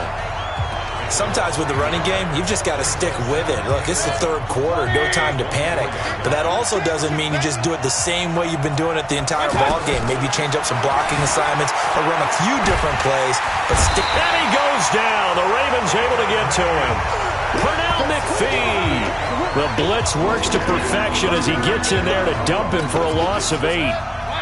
Sometimes with the running game, you've just got to stick with it. Look, it's the 3rd quarter, no time to panic. But that also doesn't mean you just do it the same way you've been doing it the entire ball game. Maybe change up some blocking assignments or run a few different plays, but stick. And he goes down. The Ravens able to get to him. Pernell McPhee. The blitz works to perfection as he gets in there to dump him for a loss of 8.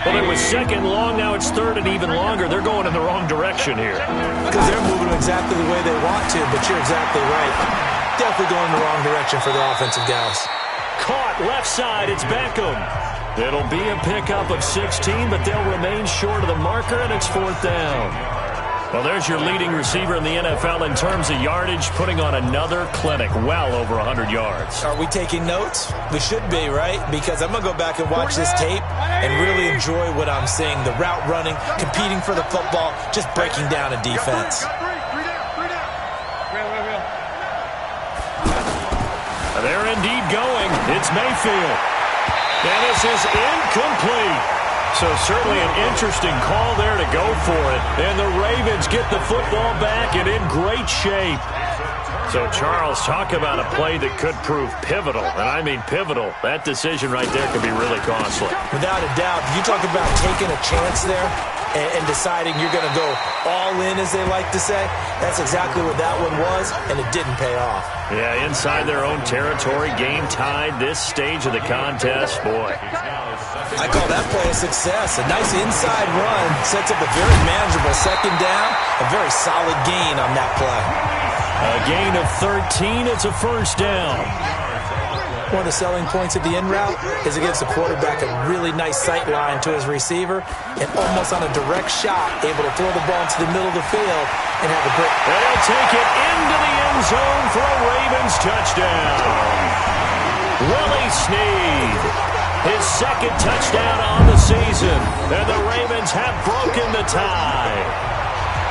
Well, it was 2nd long, now it's 3rd and even longer. They're going in the wrong direction here. Because they're moving exactly the way they want to, but you're exactly right. Definitely going in the wrong direction for the offensive guys. Caught left side, it's Beckham. It'll be a pickup of 16, but they'll remain short of the marker, and it's 4th down. Well, there's your leading receiver in the NFL in terms of yardage, putting on another clinic, well over 100 yards. Are we taking notes? We should be, right? Because I'm going to go back and watch this tape and really enjoy what I'm seeing. The route running, competing for the football, just breaking down a defense. They're indeed going. It's Mayfield. And this is incomplete. So certainly an interesting call there to go for it. And the Ravens get the football back and in great shape. So, Charles, talk about a play that could prove pivotal. And I mean pivotal. That decision right there could be really costly. Without a doubt. You talk about taking a chance there and deciding you're going to go all in, as they like to say. That's exactly what that one was, and it didn't pay off. Yeah, inside their own territory, game tied this stage of the contest. Boy. I call that play a success. A nice inside run sets up a very manageable second down. A very solid gain on that play. A gain of 13. It's a first down. One of the selling points of the in route is it gives the quarterback a really nice sight line to his receiver and almost on a direct shot able to throw the ball into the middle of the field and have a great... And he'll take it into the end zone for a Ravens touchdown. Willie Snead. His second touchdown on the season. And the Ravens have broken the tie.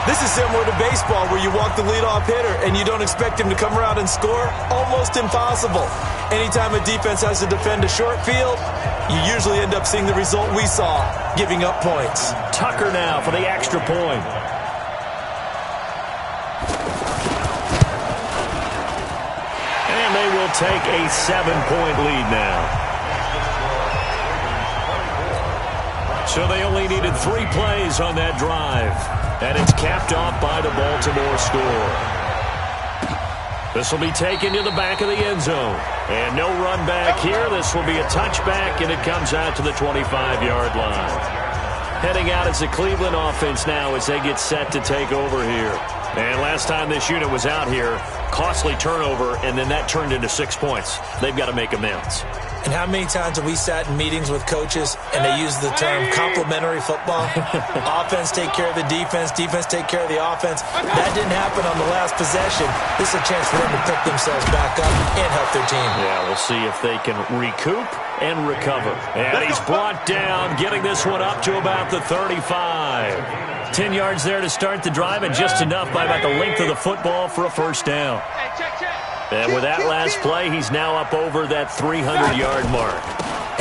This is similar to baseball where you walk the leadoff hitter and you don't expect him to come around and score. Almost impossible. Anytime a defense has to defend a short field, you usually end up seeing the result we saw, giving up points. Tucker now for the extra point. And they will take a 7-point lead now. So they only needed 3 plays on that drive. And it's capped off by the Baltimore score. This will be taken to the back of the end zone. And no run back here. This will be a touchback, and it comes out to the 25-yard line. Heading out is the Cleveland offense now as they get set to take over here. And last time this unit was out here, costly turnover, and then that turned into 6 points. They've got to make amends. And how many times have we sat in meetings with coaches and they use the term complementary football? Offense take care of the defense, defense take care of the offense. That didn't happen on the last possession. This is a chance for them to pick themselves back up and help their team. Yeah, we'll see if they can recoup and recover. And he's brought down, getting this one up to about the 35. 10 yards there to start the drive, and just enough by about the length of the football for a first down. And with that last play, he's now up over that 300-yard mark.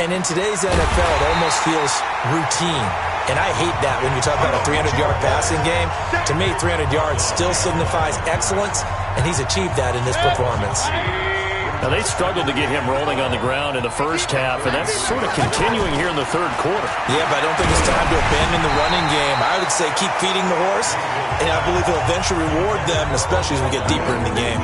And in today's NFL, it almost feels routine. And I hate that when you talk about a 300-yard passing game. To me, 300 yards still signifies excellence, and he's achieved that in this performance. Now, they struggled to get him rolling on the ground in the first half, and that's sort of continuing here in the third quarter. Yeah, but I don't think it's time to abandon the running game. I would say keep feeding the horse, and I believe he'll eventually reward them, especially as we get deeper in the game.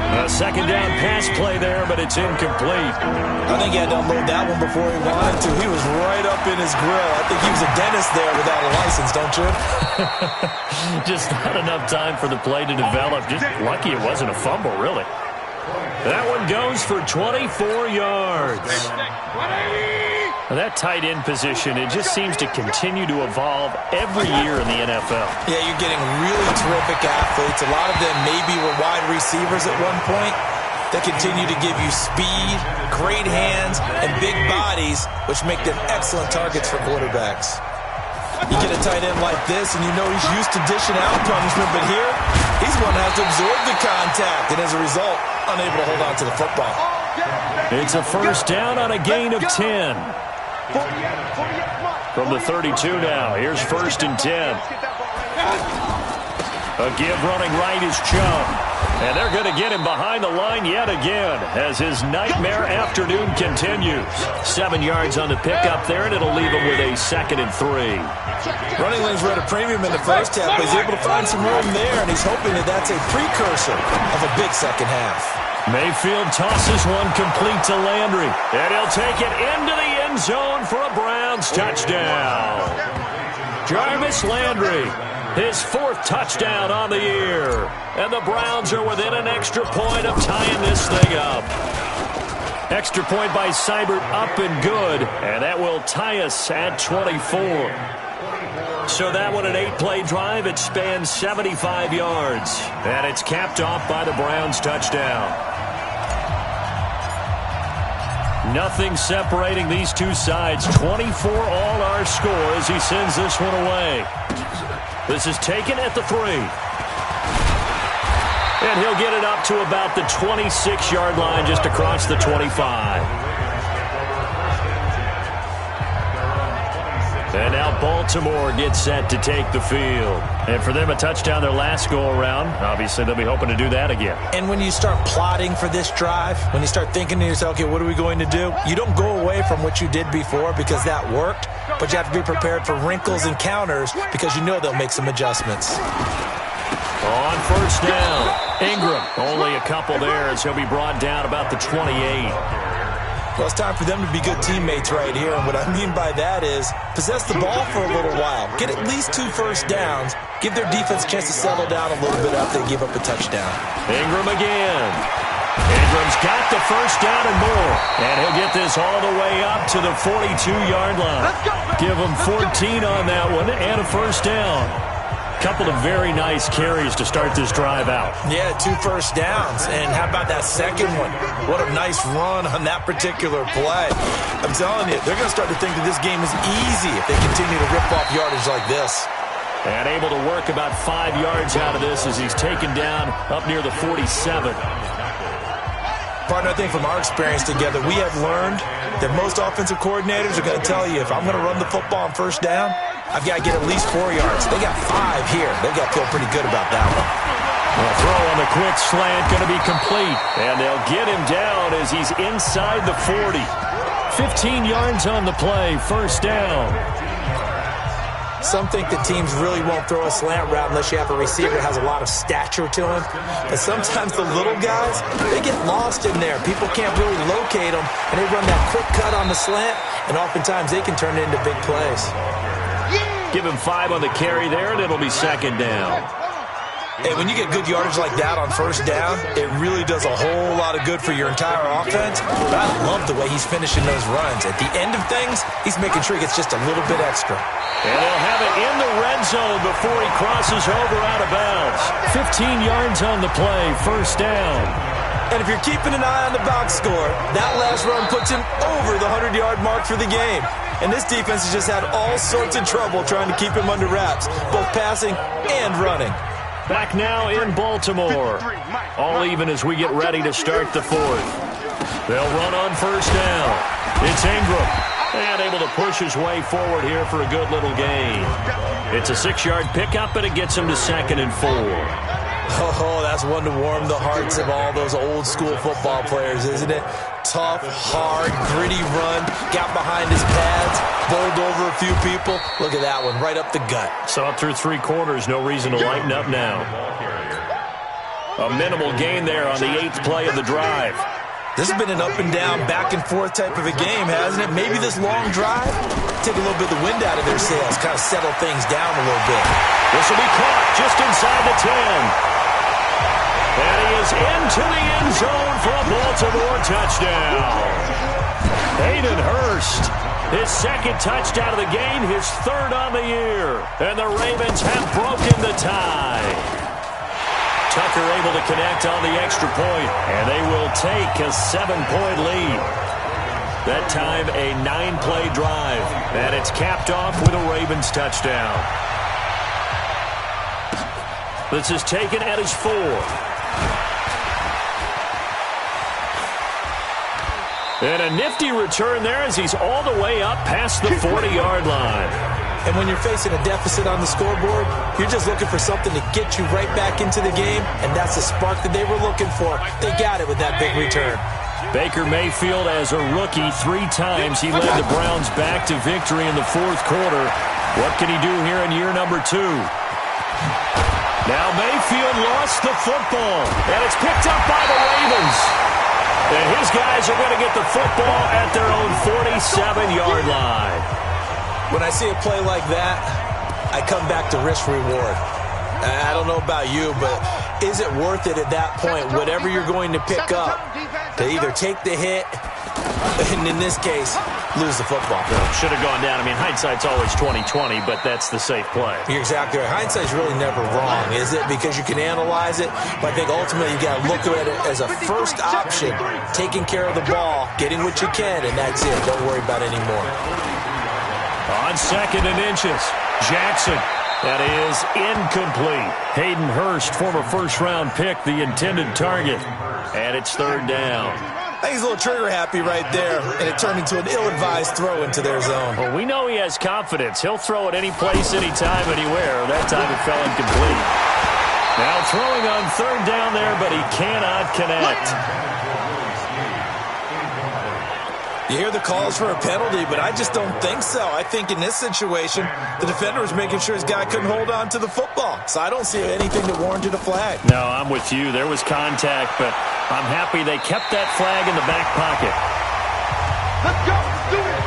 A second down pass play there, but it's incomplete. I think he had to unload that one before he wanted to. He was right up in his grill. I think he was a dentist there without a license, don't you? Just not enough time for the play to develop. Just lucky it wasn't a fumble, really. That one goes for 24 yards. Now that tight end position, it just seems to continue to evolve every year in the NFL. Yeah, you're getting really terrific athletes. A lot of them maybe were wide receivers at one point that continue to give you speed, great hands, and big bodies, which make them excellent targets for quarterbacks. You get a tight end like this, and you know he's used to dishing out punishment, but here, he's one that has to absorb the contact, and as a result, unable to hold on to the football. It's a first down on a gain of 10. From the 32 now, here's first and 10. A give running right is Chubb. And they're going to get him behind the line yet again as his nightmare afternoon continues. 7 yards on the pickup there, and it'll leave him with a 2nd and 3. Running lanes were at a premium in the first half, but he's able to find some room there, and he's hoping that that's a precursor of a big second half. Mayfield tosses one complete to Landry, and he'll take it into the end zone for a Browns touchdown. Jarvis Landry, his 4th touchdown on the year, and the Browns are within an extra point of tying this thing up. Extra point by Seibert, up and good, and that will tie us at 24. So that one, an 8-play drive. It spans 75 yards. And it's capped off by the Browns touchdown. Nothing separating these two sides. 24 all our score as he sends this one away. This is taken at the 3. And he'll get it up to about the 26-yard line, just across the 25. And now Baltimore gets set to take the field. And for them, a touchdown their last go-around. Obviously, they'll be hoping to do that again. And when you start plotting for this drive, when you start thinking to yourself, okay, what are we going to do? You don't go away from what you did before because that worked, but you have to be prepared for wrinkles and counters because you know they'll make some adjustments. On first down, Ingram. Only a couple there as he'll be brought down about the 28. Well, it's time for them to be good teammates right here. And what I mean by that is possess the ball for a little while. Get at least 2 first downs. Give their defense a chance to settle down a little bit after they give up a touchdown. Ingram again. Ingram's got the first down and more. And he'll get this all the way up to the 42-yard line. Give him 14 on that one and a first down. Couple of very nice carries to start this drive out. Yeah, 2 first downs. And how about that second one? What a nice run on that particular play. I'm telling you, they're going to start to think that this game is easy if they continue to rip off yardage like this. And able to work about 5 yards out of this as he's taken down up near the 47. Partner, I think from our experience together, we have learned that most offensive coordinators are going to tell you, if I'm going to run the football on first down, I've got to get at least 4 yards. They got 5 here. They've got to feel pretty good about that one. The throw on the quick slant going to be complete. And they'll get him down as he's inside the 40. 15 yards on the play, first down. Some think that teams really won't throw a slant route unless you have a receiver that has a lot of stature to him. But sometimes the little guys, they get lost in there. People can't really locate them, and they run that quick cut on the slant, and oftentimes they can turn it into big plays. Give him 5 on the carry there, and it'll be second down. And when you get good yardage like that on first down, it really does a whole lot of good for your entire offense. But I love the way he's finishing those runs. At the end of things, he's making sure he gets just a little bit extra. And they'll have it in the red zone before he crosses over out of bounds. 15 yards on the play, first down. And if you're keeping an eye on the box score, that last run puts him over the 100-yard mark for the game. And this defense has just had all sorts of trouble trying to keep him under wraps, both passing and running. Back now in Baltimore. All even as we get ready to start the 4th. They'll run on first down. It's Ingram. And able to push his way forward here for a good little gain. It's a 6-yard pickup, and it gets him to 2nd and 4. Oh, that's one to warm the hearts of all those old-school football players, isn't it? Tough, hard, gritty run. Got behind his pads, bowled over a few people. Look at that one, right up the gut. So up through 3 quarters, no reason to lighten up now. A minimal gain there on the 8th play of the drive. This has been an up-and-down, back-and-forth type of a game, hasn't it? Maybe this long drive, take a little bit of the wind out of their sails, kind of settle things down a little bit. This will be caught just inside the 10. And he is into the end zone for a Baltimore touchdown. Hayden Hurst, his 2nd touchdown of the game, his 3rd on the year. And the Ravens have broken the tie. Tucker able to connect on the extra point, and they will take a 7-point lead. That time a 9-play drive, and it's capped off with a Ravens touchdown. This is taken at his 4th. And a nifty return there as he's all the way up past the 40-yard line. And when you're facing a deficit on the scoreboard, you're just looking for something to get you right back into the game, and that's the spark that they were looking for. They got it with that big return. Baker Mayfield, as a rookie, 3 times he led the Browns back to victory in the 4th quarter. What can he do here in year number 2? Now Mayfield lost the football, and it's picked up by the Ravens. And his guys are going to get the football at their own 47-yard line. When I see a play like that, I come back to risk-reward. I don't know about you, but is it worth it at that point, whatever you're going to pick up, to either take the hit, and in this case, lose the football. Should have gone down. I mean, hindsight's always 20/20, but that's the safe play. You're exactly right. Hindsight's really never wrong, is it? Because you can analyze it, but I think ultimately you got to look at it as a first option, taking care of the ball, getting what you can, and that's it. Don't worry about it anymore. On 2nd and inches, Jackson. That is incomplete. Hayden Hurst, former first-round pick, the intended target. And it's 3rd down. I think he's a little trigger happy right there, and it turned into an ill-advised throw into their zone. Well, we know he has confidence. He'll throw it any place, anytime, anywhere. That time it fell incomplete. Now throwing on 3rd down there, but he cannot connect. You hear the calls for a penalty, but I just don't think so. I think in this situation, the defender was making sure his guy couldn't hold on to the football. So I don't see anything that warranted a flag. No, I'm with you. There was contact, but I'm happy they kept that flag in the back pocket. Let's go. Let's do it.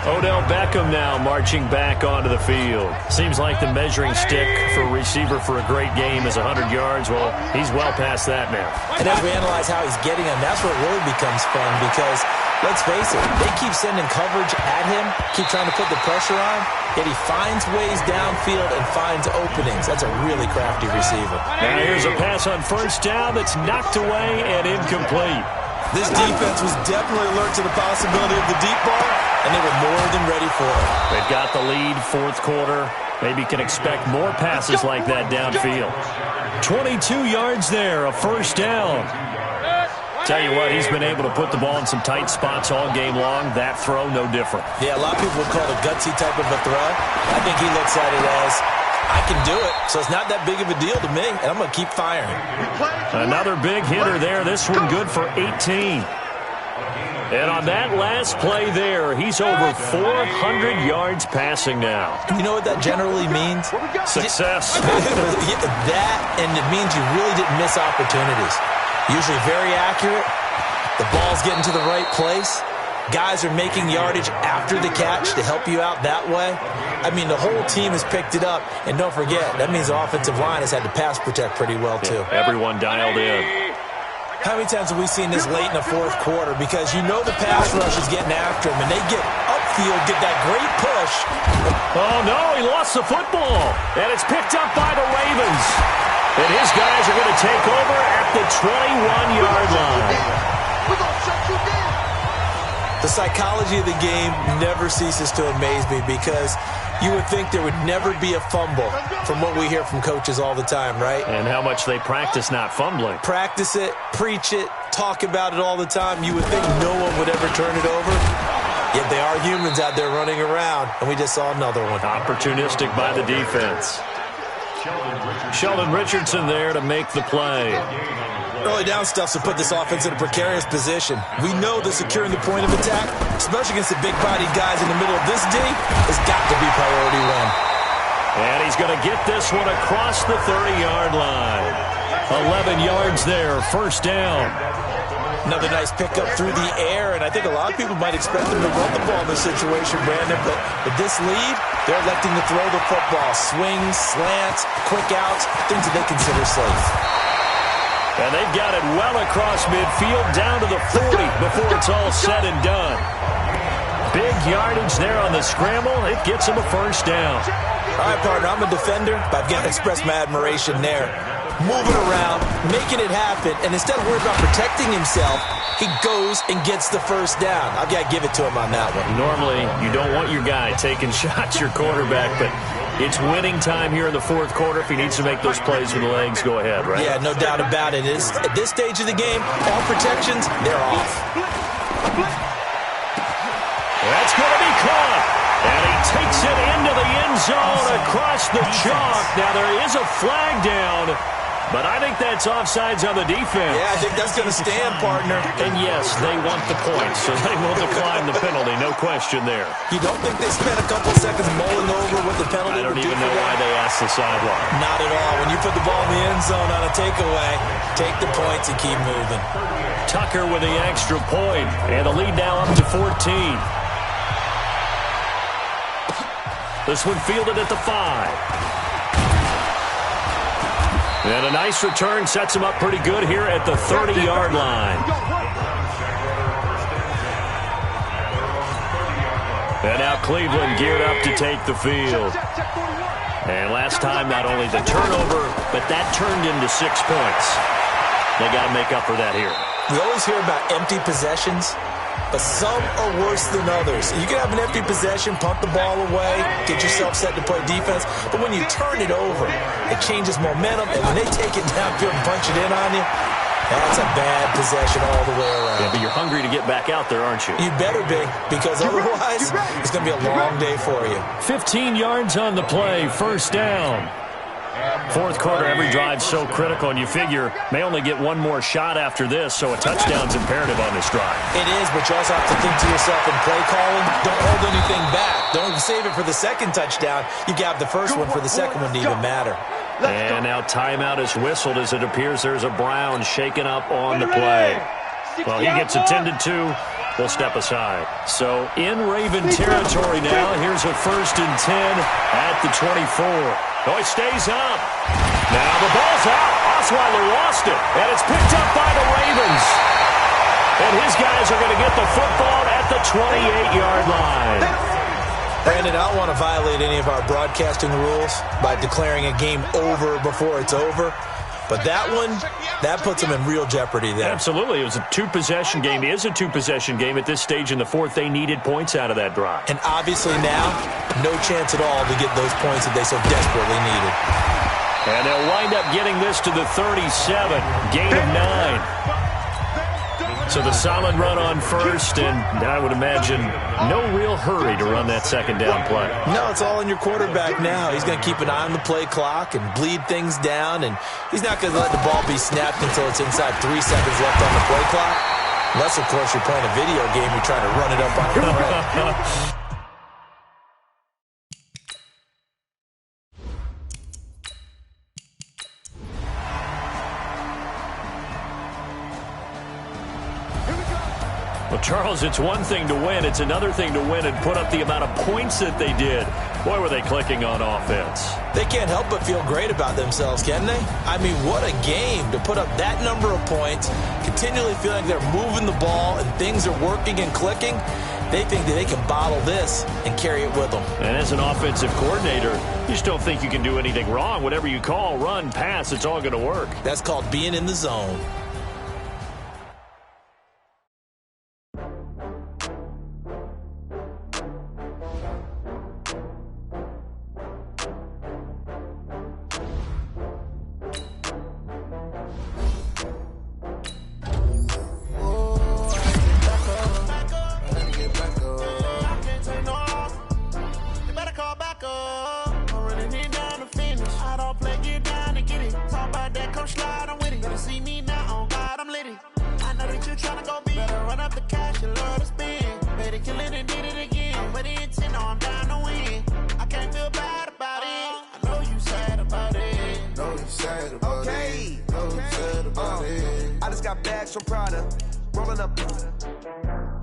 Odell Beckham now marching back onto the field. Seems like the measuring stick for a receiver for a great game is 100 yards. Well, he's well past that now. And as we analyze how he's getting them, that's where it really becomes fun because, let's face it, they keep sending coverage at him, keep trying to put the pressure on, yet he finds ways downfield and finds openings. That's a really crafty receiver. Now here's a pass on 1st down that's knocked away and incomplete. This defense was definitely alert to the possibility of the deep ball, and they were more than ready for it. They've got the lead, 4th quarter. Maybe can expect more passes like that downfield. 22 yards there, a 1st down. Tell you what, he's been able to put the ball in some tight spots all game long. That throw, no different. Yeah, a lot of people would call it a gutsy type of a throw. I think he looks at it as, I can do it, so it's not that big of a deal to me, and I'm going to keep firing. Another big hitter there. This one good for 18. And on that last play there, he's over 400 yards passing now. You know what that generally means? Success. That, and it means you really didn't miss opportunities. Usually very accurate. The ball's getting to the right place. Guys are making yardage after the catch to help you out that way. I mean, the whole team has picked it up. And don't forget, that means the offensive line has had to pass protect pretty well, too. Yeah, everyone dialed in. How many times have we seen this late in the 4th quarter? Because you know the pass rush is getting after him, and they get upfield, get that great push. Oh, no, he lost the football. And it's picked up by the Ravens. And his guys are going to take over at the 21-yard line. We're going to shut you down. The psychology of the game never ceases to amaze me because you would think there would never be a fumble from what we hear from coaches all the time, right? And how much they practice not fumbling. Practice it, preach it, talk about it all the time. You would think no one would ever turn it over. Yet they are humans out there running around, and we just saw another one. Opportunistic by the defense. Sheldon Richardson there to make the play. Early down stuff to put this offense in a precarious position. We know that securing the point of attack, especially against the big-bodied guys in the middle of this D, has got to be priority one. And he's going to get this one across the 30-yard line. 11 yards there, 1st down. Another nice pickup through the air, and I think a lot of people might expect them to run the ball in this situation, Brandon, but with this lead, they're electing to throw the football. Swings, slants, quick outs, things that they consider safe. And they've got it well across midfield down to the 40 before it's all said and done. Big yardage there on the scramble. It gets him a 1st down. All right, partner, I'm a defender, but I've got to express my admiration there. Moving around, making it happen, and instead of worrying about protecting himself, he goes and gets the 1st down. I've got to give it to him on that one. Normally, you don't want your guy taking shots, your quarterback, but it's winning time here in the 4th quarter. If he needs to make those plays with the legs, go ahead, right? Yeah, no doubt about it. At this stage of the game, all protections, they're off. That's going to be caught. And he takes it into the end zone across the chalk. Now, there is a flag down, but I think that's offsides on the defense. Yeah, I think that's going to stand, partner. And yes, they want the points, so they will decline the penalty. No question there. You don't think they spent a couple seconds mulling over what the penalty I don't would do even for know them? why they asked the sideline. Not at all. When you put the ball in the end zone on a takeaway, take the points and keep moving. Tucker with the extra point, and the lead now up to 14. This one fielded at the 5. And a nice return sets him up pretty good here at the 30-yard line. And now Cleveland geared up to take the field. And last time, not only the turnover, but that turned into 6 points. They got to make up for that here. We always hear about empty possessions, but some are worse than others. You can have an empty possession, punt the ball away, get yourself set to play defense, but when you turn it over, it changes momentum, and when they take it downfield and punch it in on you, that's a bad possession all the way around. Yeah, but you're hungry to get back out there, aren't you? You better be, because otherwise it's going to be a long day for you. 15 yards on the play, first down. Fourth quarter, every drive's so critical, and you figure may only get one more shot after this, so a touchdown's imperative on this drive. It is, but you also have to think to yourself in play calling, don't hold anything back. Don't save it for the second touchdown. You got the first one for the second one to even matter. And now timeout is whistled as it appears there's a Brown shaken up on the play. Well, he gets attended to. We'll step aside. So in Raven territory now, here's a 1st and 10 at the 24. Oh, he stays up. Now the ball's out. Osweiler lost it, and it's picked up by the Ravens. And his guys are going to get the football at the 28-yard line. Brandon, I don't want to violate any of our broadcasting rules by declaring a game over before it's over. But that one, that puts them in real jeopardy there. Absolutely. It was a two-possession game. It is a two-possession game at this stage in the fourth. They needed points out of that drive. And obviously now, no chance at all to get those points that they so desperately needed. And they'll wind up getting this to the 37. Gain of 9. So the solid run on first, and I would imagine no real hurry to run that second down play. No, it's all in your quarterback now. He's going to keep an eye on the play clock and bleed things down, and he's not going to let the ball be snapped until it's inside 3 seconds left on the play clock. Unless, of course, you're playing a video game, you're trying to run it up on your friend. Well, Charles, it's one thing to win. It's another thing to win and put up the amount of points that they did. Boy, were they clicking on offense. They can't help but feel great about themselves, can they? I mean, what a game to put up that number of points, continually feeling like they're moving the ball and things are working and clicking. They think that they can bottle this and carry it with them. And as an offensive coordinator, you just don't think you can do anything wrong. Whatever you call, run, pass, it's all going to work. That's called being in the zone.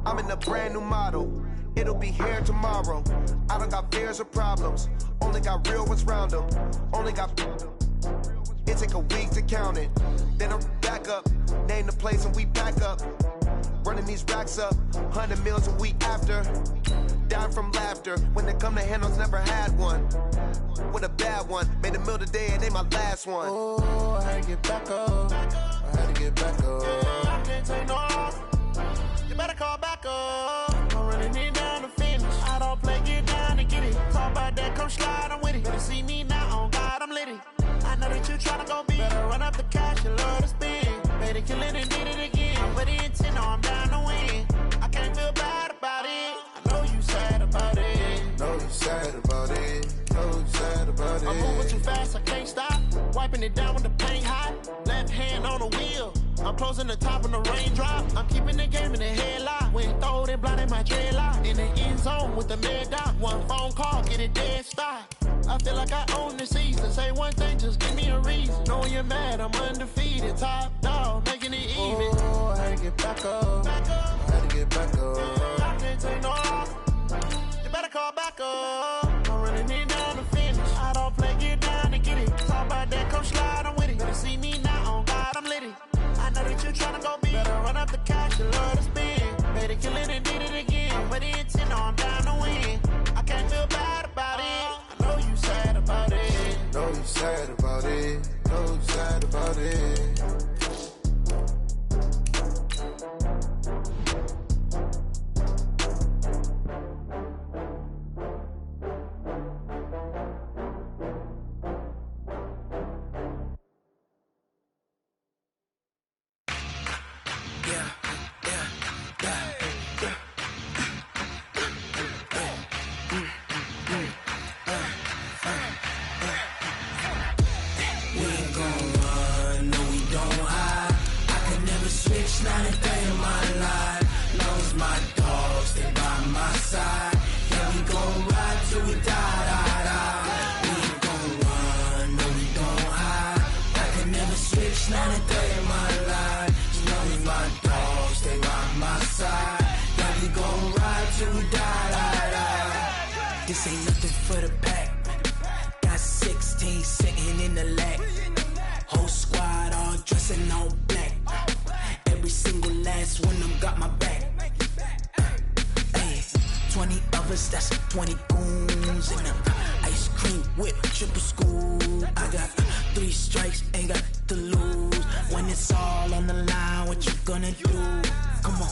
I'm in a brand new model. It'll be here tomorrow. I don't got fears or problems. Only got real ones round them. Only got. It take a week to count it. Then I'm back up. Name the place and we pack up. Running these racks up. 100 meals a week after. Down from laughter. When they come to handles, never had one. With a bad one. Made a meal today and ain't my last one. Oh, I had to get back up. I had to get back up. I can't take no off. You better call back up. I'm running it down to finish. I don't play, get down and get it. Talk about that, come slide, I'm with it. Better see me now, on God, I'm litty. I know that you tryna go big. Better run up the cash, you love to spend. Better kill it and did it again. But the intent, no, I'm down to win. I can't feel bad about it. I know you sad about it. Know you sad about it. Know you sad about it. I'm moving too fast, I can't stop. Wiping it down with the paint hot. Left hand on the wheel. I'm closing the top when the raindrop. I'm keeping the game in the headlock. When throw it, blind in my dreadlock. In the end zone with the mad dot. One phone call, get it dead stop. I feel like I own the season. Say one thing, just give me a reason. Knowing you're mad, I'm undefeated. Top dog, making it even. Oh, I had to get back up. I had to get back up. I can't take no off. You better call back up. I'm running it down to finish. I don't play, get down to get it. Talk about that, come slide, I'm with it. Better see me now, on God, I'm litty. I know that you tryna go big. Better run up the cash, you love to spend. Better kill it and did it again. But the intent, no, I'm down to win. This ain't nothing for the pack. Got 16 sitting in the lap. Whole squad all dressing all black. Every single last one of them got my back. 20 of us, that's 20 goons in them. Ice cream whip, triple scoop. I got 3 strikes, ain't got to lose. When it's all on the line, what you gonna do? Come on,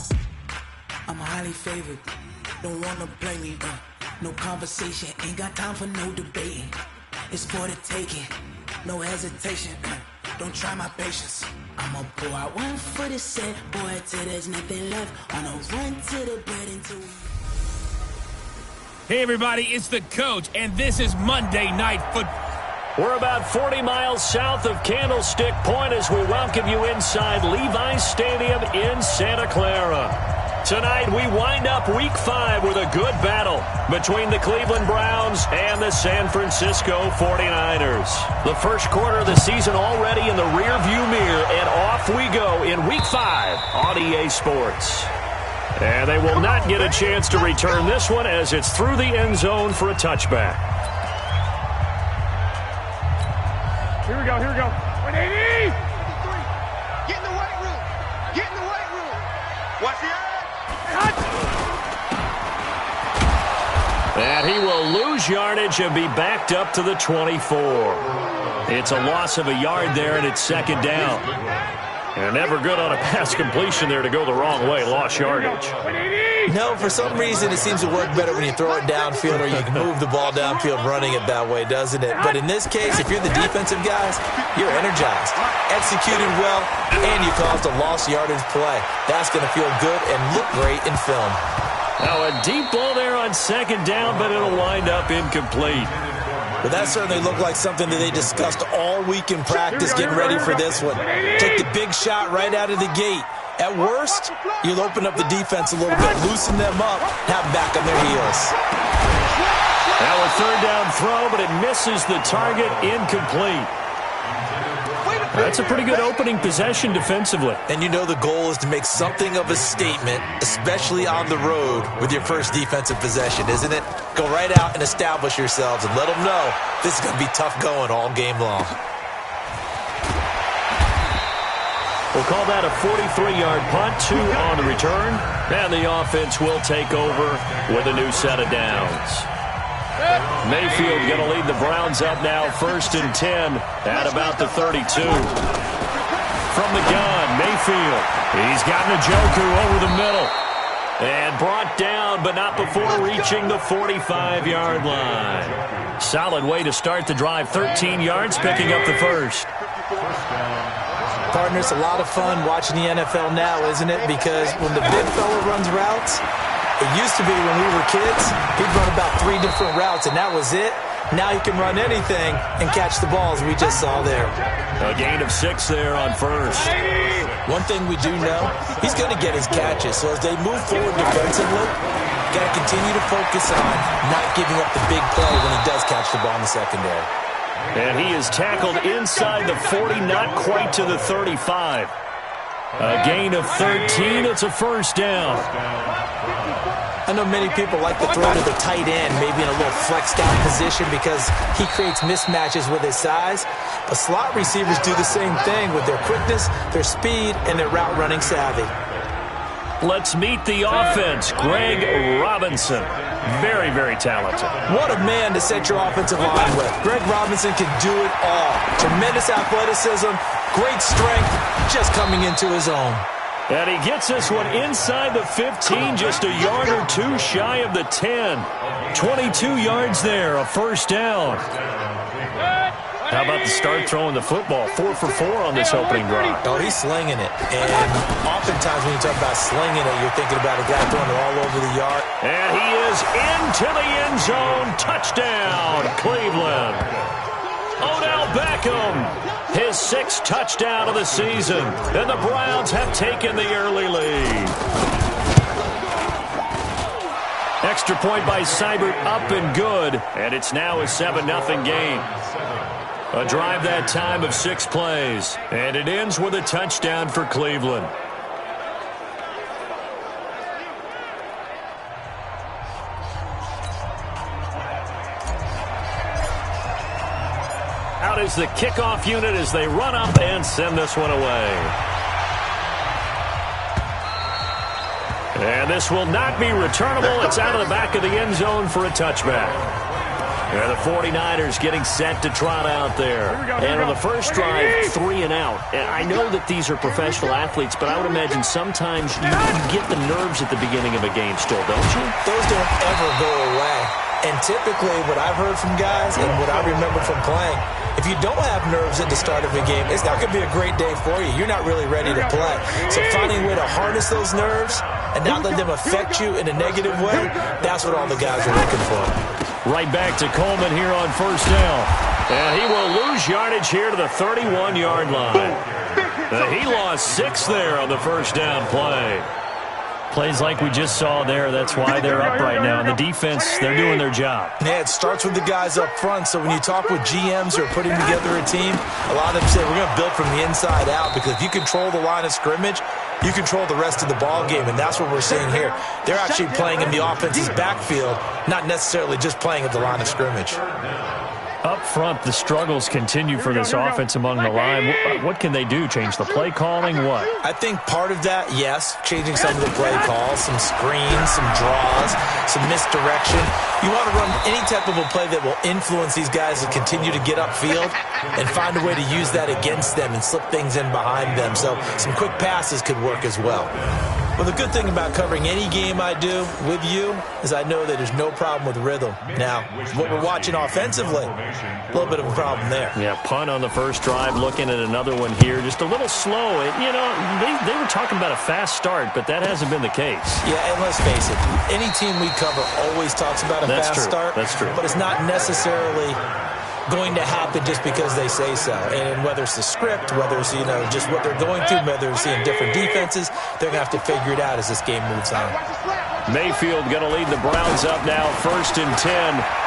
I'm highly favored. Don't wanna play me, no conversation. Ain't got time for no debating. It's for the taking, no hesitation. Don't try my patience. I'ma pour out one for the set, boy, till there's nothing left. On a run to the bread until we... Hey, everybody, it's the coach, and this is Monday Night Football. We're about 40 miles south of Candlestick Point as we welcome you inside Levi's Stadium in Santa Clara. Tonight, we wind up Week 5 with a good battle between the Cleveland Browns and the San Francisco 49ers. The first quarter of the season already in the rearview mirror, and off we go in Week 5 on EA Sports. And they will not get a chance to return this one as it's through the end zone for a touchback. Here we go, here we go. 180! Get in the weight room. Get in the weight room. Watch the eye. And he will lose yardage and be backed up to the 24. It's a loss of a yard there, and it's second down. And never good on a pass completion there to go the wrong way. Lost yardage. No, for some reason it seems to work better when you throw it downfield or you can move the ball downfield running it that way, doesn't it? But in this case, if you're the defensive guys, you're energized, executed well, and you caused a lost yardage play. That's going to feel good and look great in film. Now a deep ball there on second down, but it'll wind up incomplete. But that certainly looked like something that they discussed all week in practice, getting ready for this one. Take the big shot right out of the gate. At worst, you'll open up the defense a little bit, loosen them up, have them back on their heels. Now a third down throw, but it misses the target, incomplete. That's a pretty good opening possession defensively. And you know the goal is to make something of a statement, especially on the road with your first defensive possession, isn't it? Go right out and establish yourselves and let them know this is going to be tough going all game long. We'll call that a 43-yard punt, 2 on the return, and the offense will take over with a new set of downs. Mayfield going to lead the Browns up now, 1st and 10 at about the 32. From the gun, Mayfield. He's got Njoku over the middle. And brought down, but not before reaching the 45-yard line. Solid way to start the drive, 13 yards, picking up the first. Partners, a lot of fun watching the NFL now, isn't it? Because when the big fella runs routes, it used to be when we were kids, he'd run about 3 different routes, and that was it. Now he can run anything and catch the balls we just saw there. A gain of 6 there on first. One thing we do know, he's going to get his catches. So as they move forward defensively, got to continue to focus on not giving up the big play when he does catch the ball in the secondary. And he is tackled inside the 40, not quite to the 35. A gain of 13. It's a first down. I know many people like to throw to the tight end, maybe in a little flexed out position because he creates mismatches with his size. But slot receivers do the same thing with their quickness, their speed, and their route running savvy. Let's meet the offense. Greg Robinson. Very, very talented. What a man to set your offensive line with. Greg Robinson can do it all. Tremendous athleticism, great strength, just coming into his own. And he gets this one inside the 15, just a yard or 2 shy of the 10. 22 yards there, a first down. How about the start throwing the football? 4 for 4 on this opening drive. Oh, he's slinging it. And oftentimes when you talk about slinging it, you're thinking about a guy throwing it all over the yard. And he is into the end zone. Touchdown, Cleveland. Odell Beckham, his 6th touchdown of the season. And the Browns have taken the early lead. Extra point by Seibert, up and good. And it's now a 7-0 game. A drive that time of 6 plays. And it ends with a touchdown for Cleveland. Out is the kickoff unit as they run up and send this one away. And this will not be returnable. It's out of the back of the end zone for a touchback. And the 49ers getting set to trot out there. And on the first drive, 3 and out. And I know that these are professional athletes, but I would imagine sometimes you get the nerves at the beginning of a game still, don't you? Those don't ever go away. And typically what I've heard from guys and what I remember from playing, if you don't have nerves at the start of a game, it's not going to be a great day for you. You're not really ready to play. So finding a way to harness those nerves and not let them affect you in a negative way, that's what all the guys are looking for. Right back to Coleman here on first down. And he will lose yardage here to the 31-yard line. He lost 6 there on the first down play. Plays like we just saw there, that's why they're up right now. And the defense, they're doing their job. Yeah, it starts with the guys up front. So when you talk with GMs who are putting together a team, a lot of them say we're going to build from the inside out, because if you control the line of scrimmage, you control the rest of the ball game, and that's what we're seeing here. They're actually playing in the offense's backfield, not necessarily just playing at the line of scrimmage. Up front, the struggles continue for this offense among the line. What can they do? Change the play calling? What? I think part of that, yes, changing some of the play calls, some screens, some draws, some misdirection. You want to run any type of a play that will influence these guys to continue to get upfield and find a way to use that against them and slip things in behind them. So some quick passes could work as well. Well, the good thing about covering any game I do with you is I know that there's no problem with rhythm. Now, what we're watching offensively, a little bit of a problem there. Yeah, punt on the first drive, looking at another one here. Just a little slow. You know, they were talking about a fast start, but that hasn't been the case. Yeah, and let's face it, any team we cover always talks about a fast start. That's true. But it's not necessarily going to happen just because they say so. And whether it's the script, whether it's, just what they're going through, whether it's seeing different defenses, they're going to have to figure it out as this game moves on. Mayfield going to lead the Browns up now, 1st and 10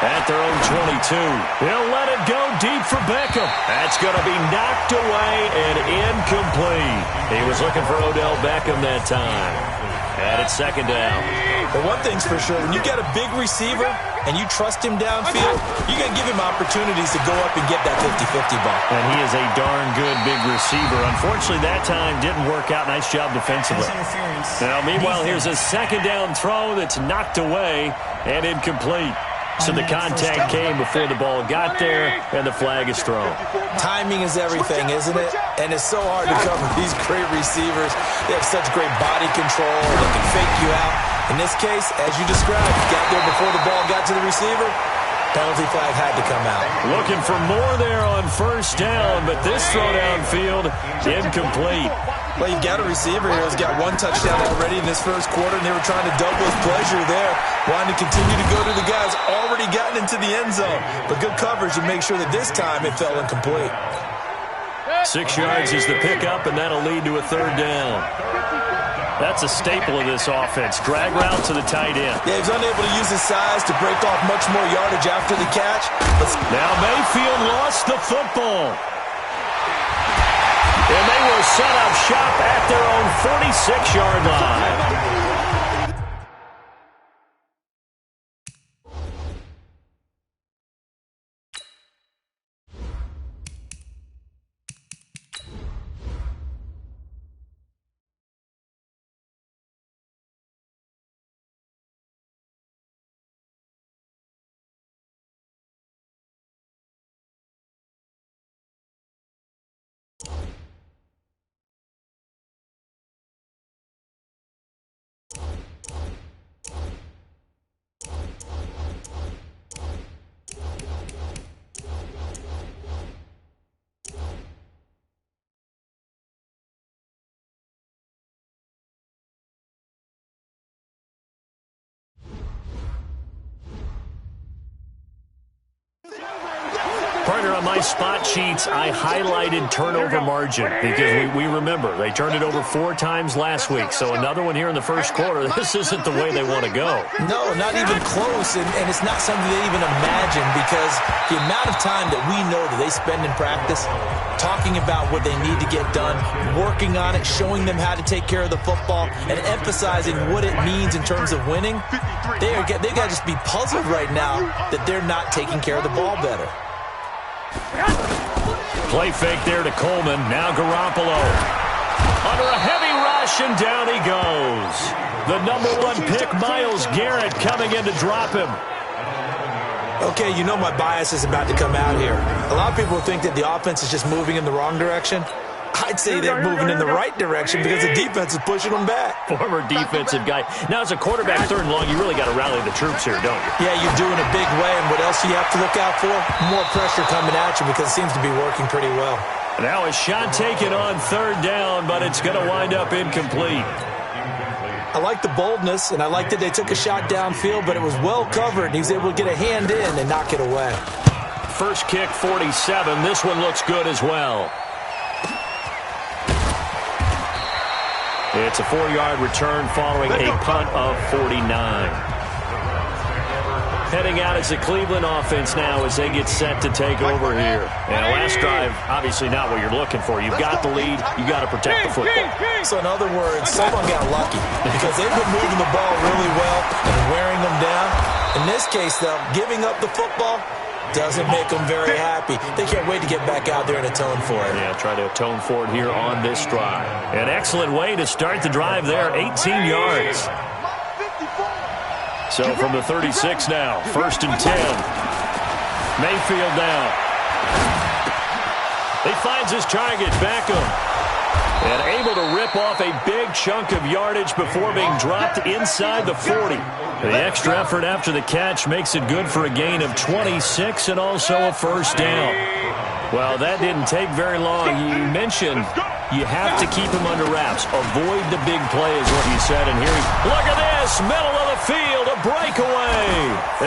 at their own 22. He'll let it go deep for Beckham. That's going to be knocked away and incomplete. He was looking for Odell Beckham that time. And it's 2nd down. But one thing's for sure, when you got a big receiver and you trust him downfield, you're going to give him opportunities to go up and get that 50-50 ball. And he is a darn good big receiver. Unfortunately, that time didn't work out. Nice job defensively. Now, meanwhile, here's a 2nd down throw that's knocked away and incomplete. So the contact came before the ball got there, and the flag is thrown. Timing is everything, isn't it? And it's so hard to cover these great receivers. They have such great body control. They can fake you out. In this case, as you described, got there before the ball got to the receiver. Penalty flag had to come out. Looking for more there on 1st down, but this throw downfield, incomplete. Well, you've got a receiver here who's got 1 touchdown already in this first quarter, and they were trying to double his pleasure there, wanting to continue to go to the guys already gotten into the end zone. But good coverage to make sure that this time it fell incomplete. 6 yards is the pickup, and that'll lead to a 3rd down. That's a staple of this offense. Drag route to the tight end. Yeah, he's unable to use his size to break off much more yardage after the catch. But now Mayfield lost the football. And they will set up shop at their own 46-yard line. Partner, on my spot sheets, I highlighted turnover margin because we remember they turned it over 4 times last week. So another one here in the first quarter. This isn't the way they want to go. No, not even close, and it's not something they even imagine, because the amount of time that we know that they spend in practice talking about what they need to get done, working on it, showing them how to take care of the football, and emphasizing what it means in terms of winning, they got to just be puzzled right now that they're not taking care of the ball better. Play fake there to Coleman. Now Garoppolo. Under a heavy rush, and down he goes. The #1 pick, Myles Garrett, coming in to drop him. Okay, you know my bias is about to come out here. A lot of people think that the offense is just moving in the wrong direction. I'd say they're moving in the right direction because the defense is pushing them back. Former defensive guy. Now, as a quarterback, 3rd and long, you really got to rally the troops here, don't you? Yeah, you do in a big way, and what else do you have to look out for? More pressure coming at you because it seems to be working pretty well. Now a shot taken on 3rd down, but it's going to wind up incomplete. I like the boldness, and I like that they took a shot downfield, but it was well covered, and he was able to get a hand in and knock it away. First kick, 47. This one looks good as well. It's a 4-yard return following a punt of 49. Heading out as the Cleveland offense now as they get set to take over here. And last drive, obviously not what you're looking for. You've got the lead. You've got to protect the football. So in other words, someone got lucky because they've been moving the ball really well and wearing them down. In this case, though, giving up the football doesn't make them very happy. They can't wait to get back out there and atone for it. Yeah, try to atone for it here on this drive. An excellent way to start the drive there, 18 yards. So from the 36 now, 1st and 10. Mayfield now. He finds his target, Beckham. And able to rip off a big chunk of yardage before being dropped inside the 40. The extra effort after the catch makes it good for a gain of 26 and also a 1st down. Well, that didn't take very long. You mentioned you have to keep him under wraps. Avoid the big play is what you said. And here look at this, middle of the field, a breakaway.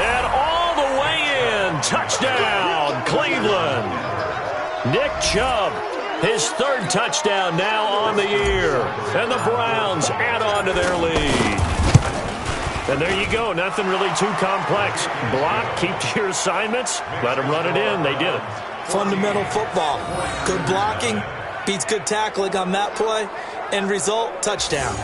And all the way in, touchdown, Cleveland. Nick Chubb, his 3rd touchdown now on the year. And the Browns add on to their lead. And there you go, nothing really too complex. Block, keep to your assignments, let them run it in. They did it. Fundamental football. Good blocking beats good tackling on that play. End result, touchdown.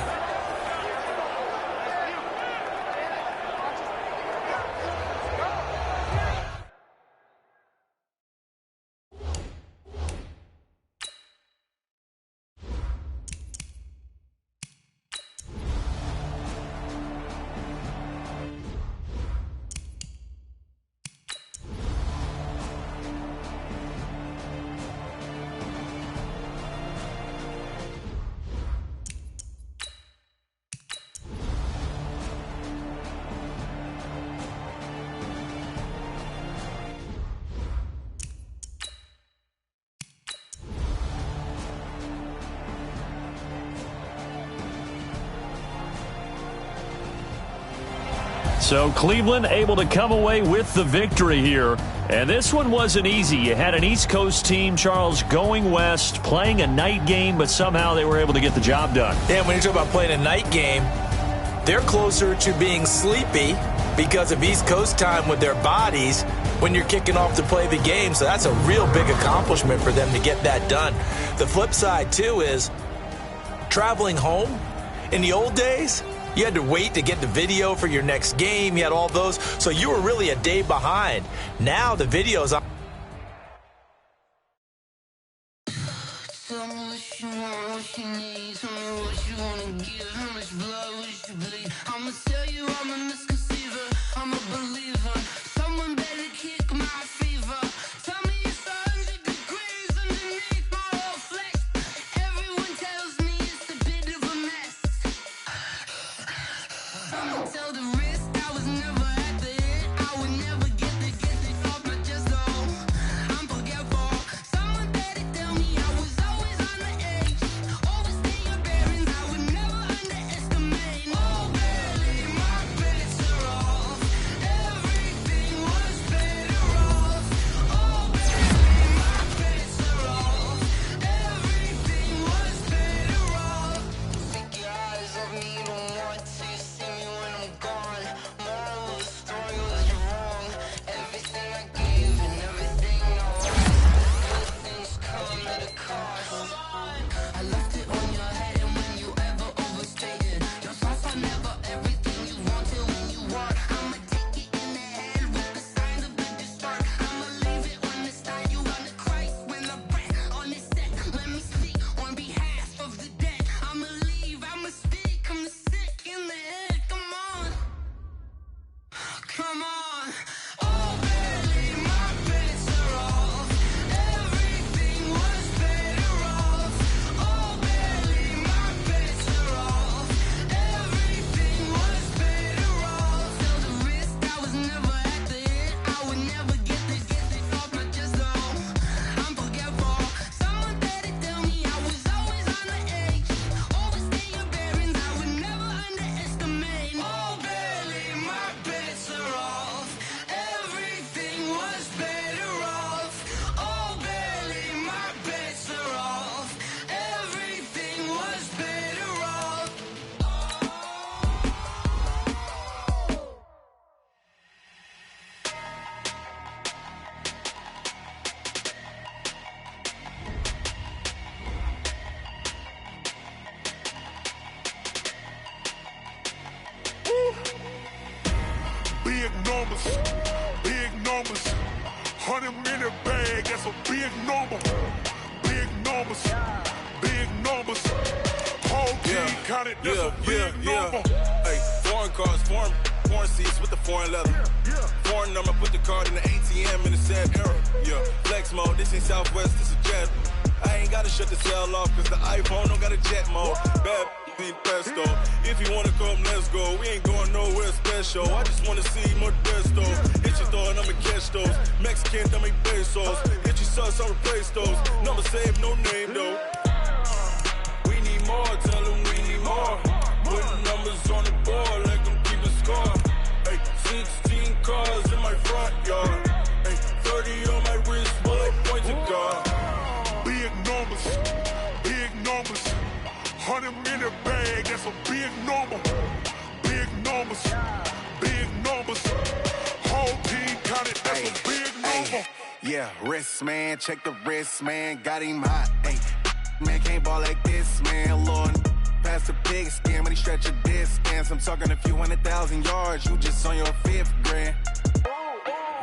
So Cleveland able to come away with the victory here. And this one wasn't easy. You had an East Coast team, Charles, going west, playing a night game, but somehow they were able to get the job done. Yeah, when you talk about playing a night game, they're closer to being sleepy because of East Coast time with their bodies when you're kicking off to play the game. So that's a real big accomplishment for them to get that done. The flip side, too, is traveling home. In the old days, you had to wait to get the video for your next game. You had all those. So you were really a day behind. Now the video's on. Tell me what you want, what you need. Tell me what you wanna give. How much blood would you bleed? I'ma tell you I'm a misconceiver. I'm a believer. Someone better kick my fever. Tell me it's 100 degrees underneath my whole flesh. Everyone tells me it's a bit of a mess. Someone tell the risk I was never at the end. I would never get it off my chest. Oh, I'm forgetful. Someone better tell me I was always on the edge. Overstay your bearings, I would never underestimate. Oh, barely my best. 100 minute bag, that's a big number. Big numbers, big numbers. Whole team counted, that's a big number. Hey, foreign cars, foreign seats with the foreign leather. Foreign number, put the card in the ATM in the sad era. Yeah, flex mode, this ain't Southwest, this is jet. I ain't gotta shut the cell off, cause the iPhone don't got a jet mode. Bad be pesto. If you wanna come, let's go. We ain't going nowhere special. I just wanna see Modesto. Hit your thought, I'ma catch those. Mexican, dummy pesos. Hit your sus, I'll replace those. Number saved, no name though. We need more, tell them we need more. Putting numbers on the board like I'm keeping score. Hey, 16 cars in my front yard. Hey, 30 on my wrist, bullet point to God. Big numbers, big numbers. 100 minute bag, that's a big number. Big numbers, big numbers. Whole team counted, that's a big number. Yeah, wrist man, check the wrist man, got him hot. Ay, man can't ball like this, man. Lord, past the big skin, when he stretch a distance. I'm talking a few 100,000 yards, you just on your 5th grand.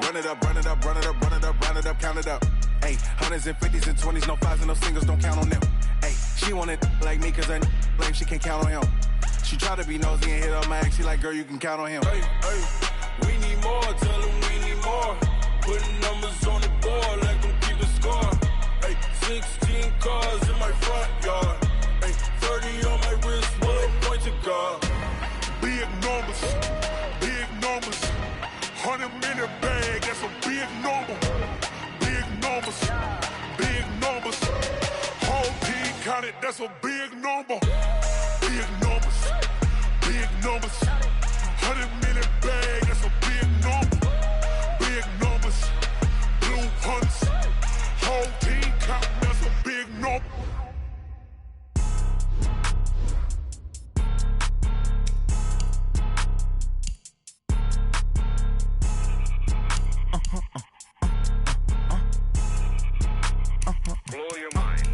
Run it up, run it up, run it up, run it up, run it up, count it up. Ay, hundreds and 50s and 20s, no 5s and no singles, don't count on them. Ay, she want it like me, cause her blame, she can't count on him. She try to be nosy and hit up my ex, she like, girl, you can count on him. Hey, hey, we need more, tell them we need more. Putting numbers on the board like I'm keeping score. Hey, 16 cars in my front yard. Hey, 30 on my wrist, bullet point to God. Big numbers, big numbers. 100 minute bag, that's a big number. Big numbers, big numbers. Whole team counted, that's a big number. Big numbers, big numbers. 100 minute bag, that's a big number. Big numbers, blue hunts. Whole team counting, that's a big number. Blow your mind.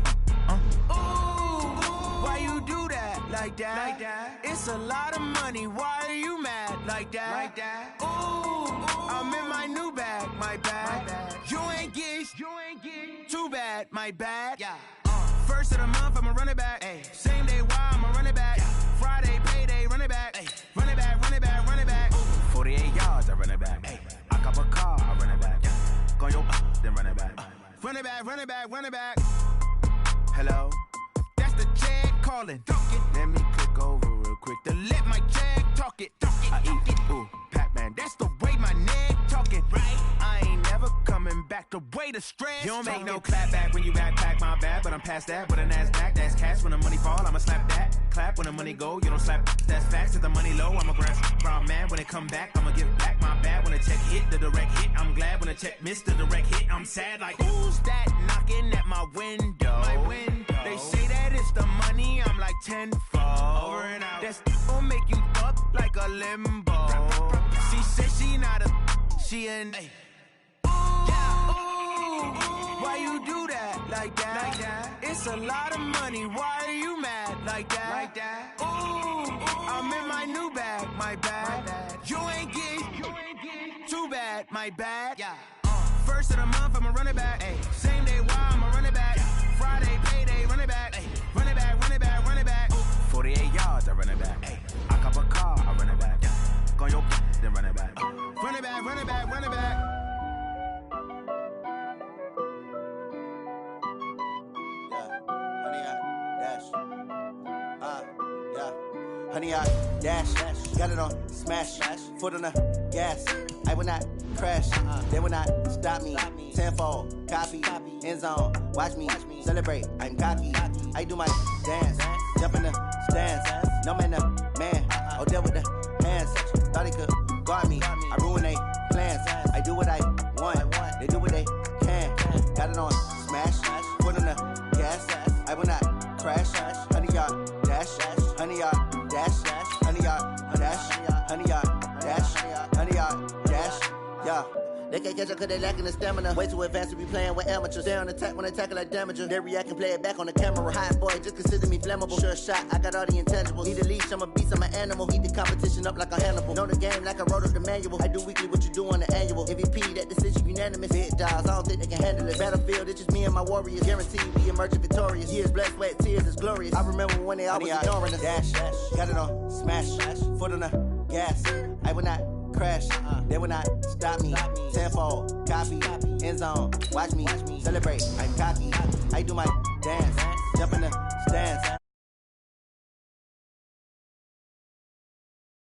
Why you do that like that? Like that? It's a lot of money. Why are you mad like that? Like that? Ooh, I'm in my new bag, my bag. You ain't get too bad, my bad. Yeah. First of the month, I'ma run it back. Ay. Same day, why I'ma run it back. Friday, payday, run it back. Ay. Run it back, run it back, run it back. 48 yards, I run it back. Ay. I cop a car, I run it back. Go yo, then run it back. Run it back, run it back, run it back. Hello? That's the jag calling. Let me click over real quick to let my jag talk it. I eat it, ooh, Pac-Man. That's the way my neck talking. Right? I ain't never coming back the way the stress. You don't make no clap back when you backpack my bad, but I'm past that. With a NASDAQ, that's cash. When the money fall, I'ma slap that. Clap when the money go, you don't slap. That's facts. If the money low, I'ma grab brown man. When it come back, I'ma give back my bad. When the check hit, the direct hit. I'm glad when the check missed the direct hit. I'm sad like, who's that knocking at my window? My window. They say that it's the money, I'm like tenfold. Over and out. That's gon' make you up like a limbo. She said she not a, she an. Why you do that like that? Like that? It's a lot of money. Why are you mad like that? Like that? Ooh, I'm in my new bag, my bad. You ain't get too bad, my bad. Yeah. First of the month, I'ma run it back. Ay. Same day, why I'ma run it back. Friday, payday, run it back. Ay. Run it back, run it back, run it back. 48 yards, I run it back. Ay. I cop a car, I run it back. Go yo, then run it back. Run it back, run it back, run it back. Honey, I dash, got it on smash, foot on the gas. I will not crash, they will not stop me. Tenfold, copy, end zone, watch me celebrate. I'm cocky, I do my dance, jump in the stands. No man, the man, oh deal with the hands. Thought he could guard me, I ruin they plans. I do what I want, they do what they can. Got it on smash, foot on the gas. I will not crash, honey, y'all dash, honey, y'all dash, honey, y'all dash, honey, y'all dash, honey, y'all dash, yeah. They can't catch up cause they lacking the stamina. Way too advanced to be playing with amateurs. Stay on attack when attack like damager. They react and play it back on the camera. Hot boy, just consider me flammable. Sure shot, I got all the intangibles. Need a leash, I'm a beast, I'm an animal. Heat the competition up like a Hannibal. Know the game like I wrote up the manual. I do weekly what you do on the annual. MVP, that decision unanimous. Big dogs, I don't think they can handle it. Battlefield, it's just me and my warriors. Guaranteed we emerging victorious. Years, blood, sweat, tears, it's glorious. I remember when they always ignoring us. Dash, got it on, smash, foot on the gas. I will not crash, they will not stop me. Tenfold, copy, end zone, watch me celebrate. I'm cocky, I do my dance, jump in the stands.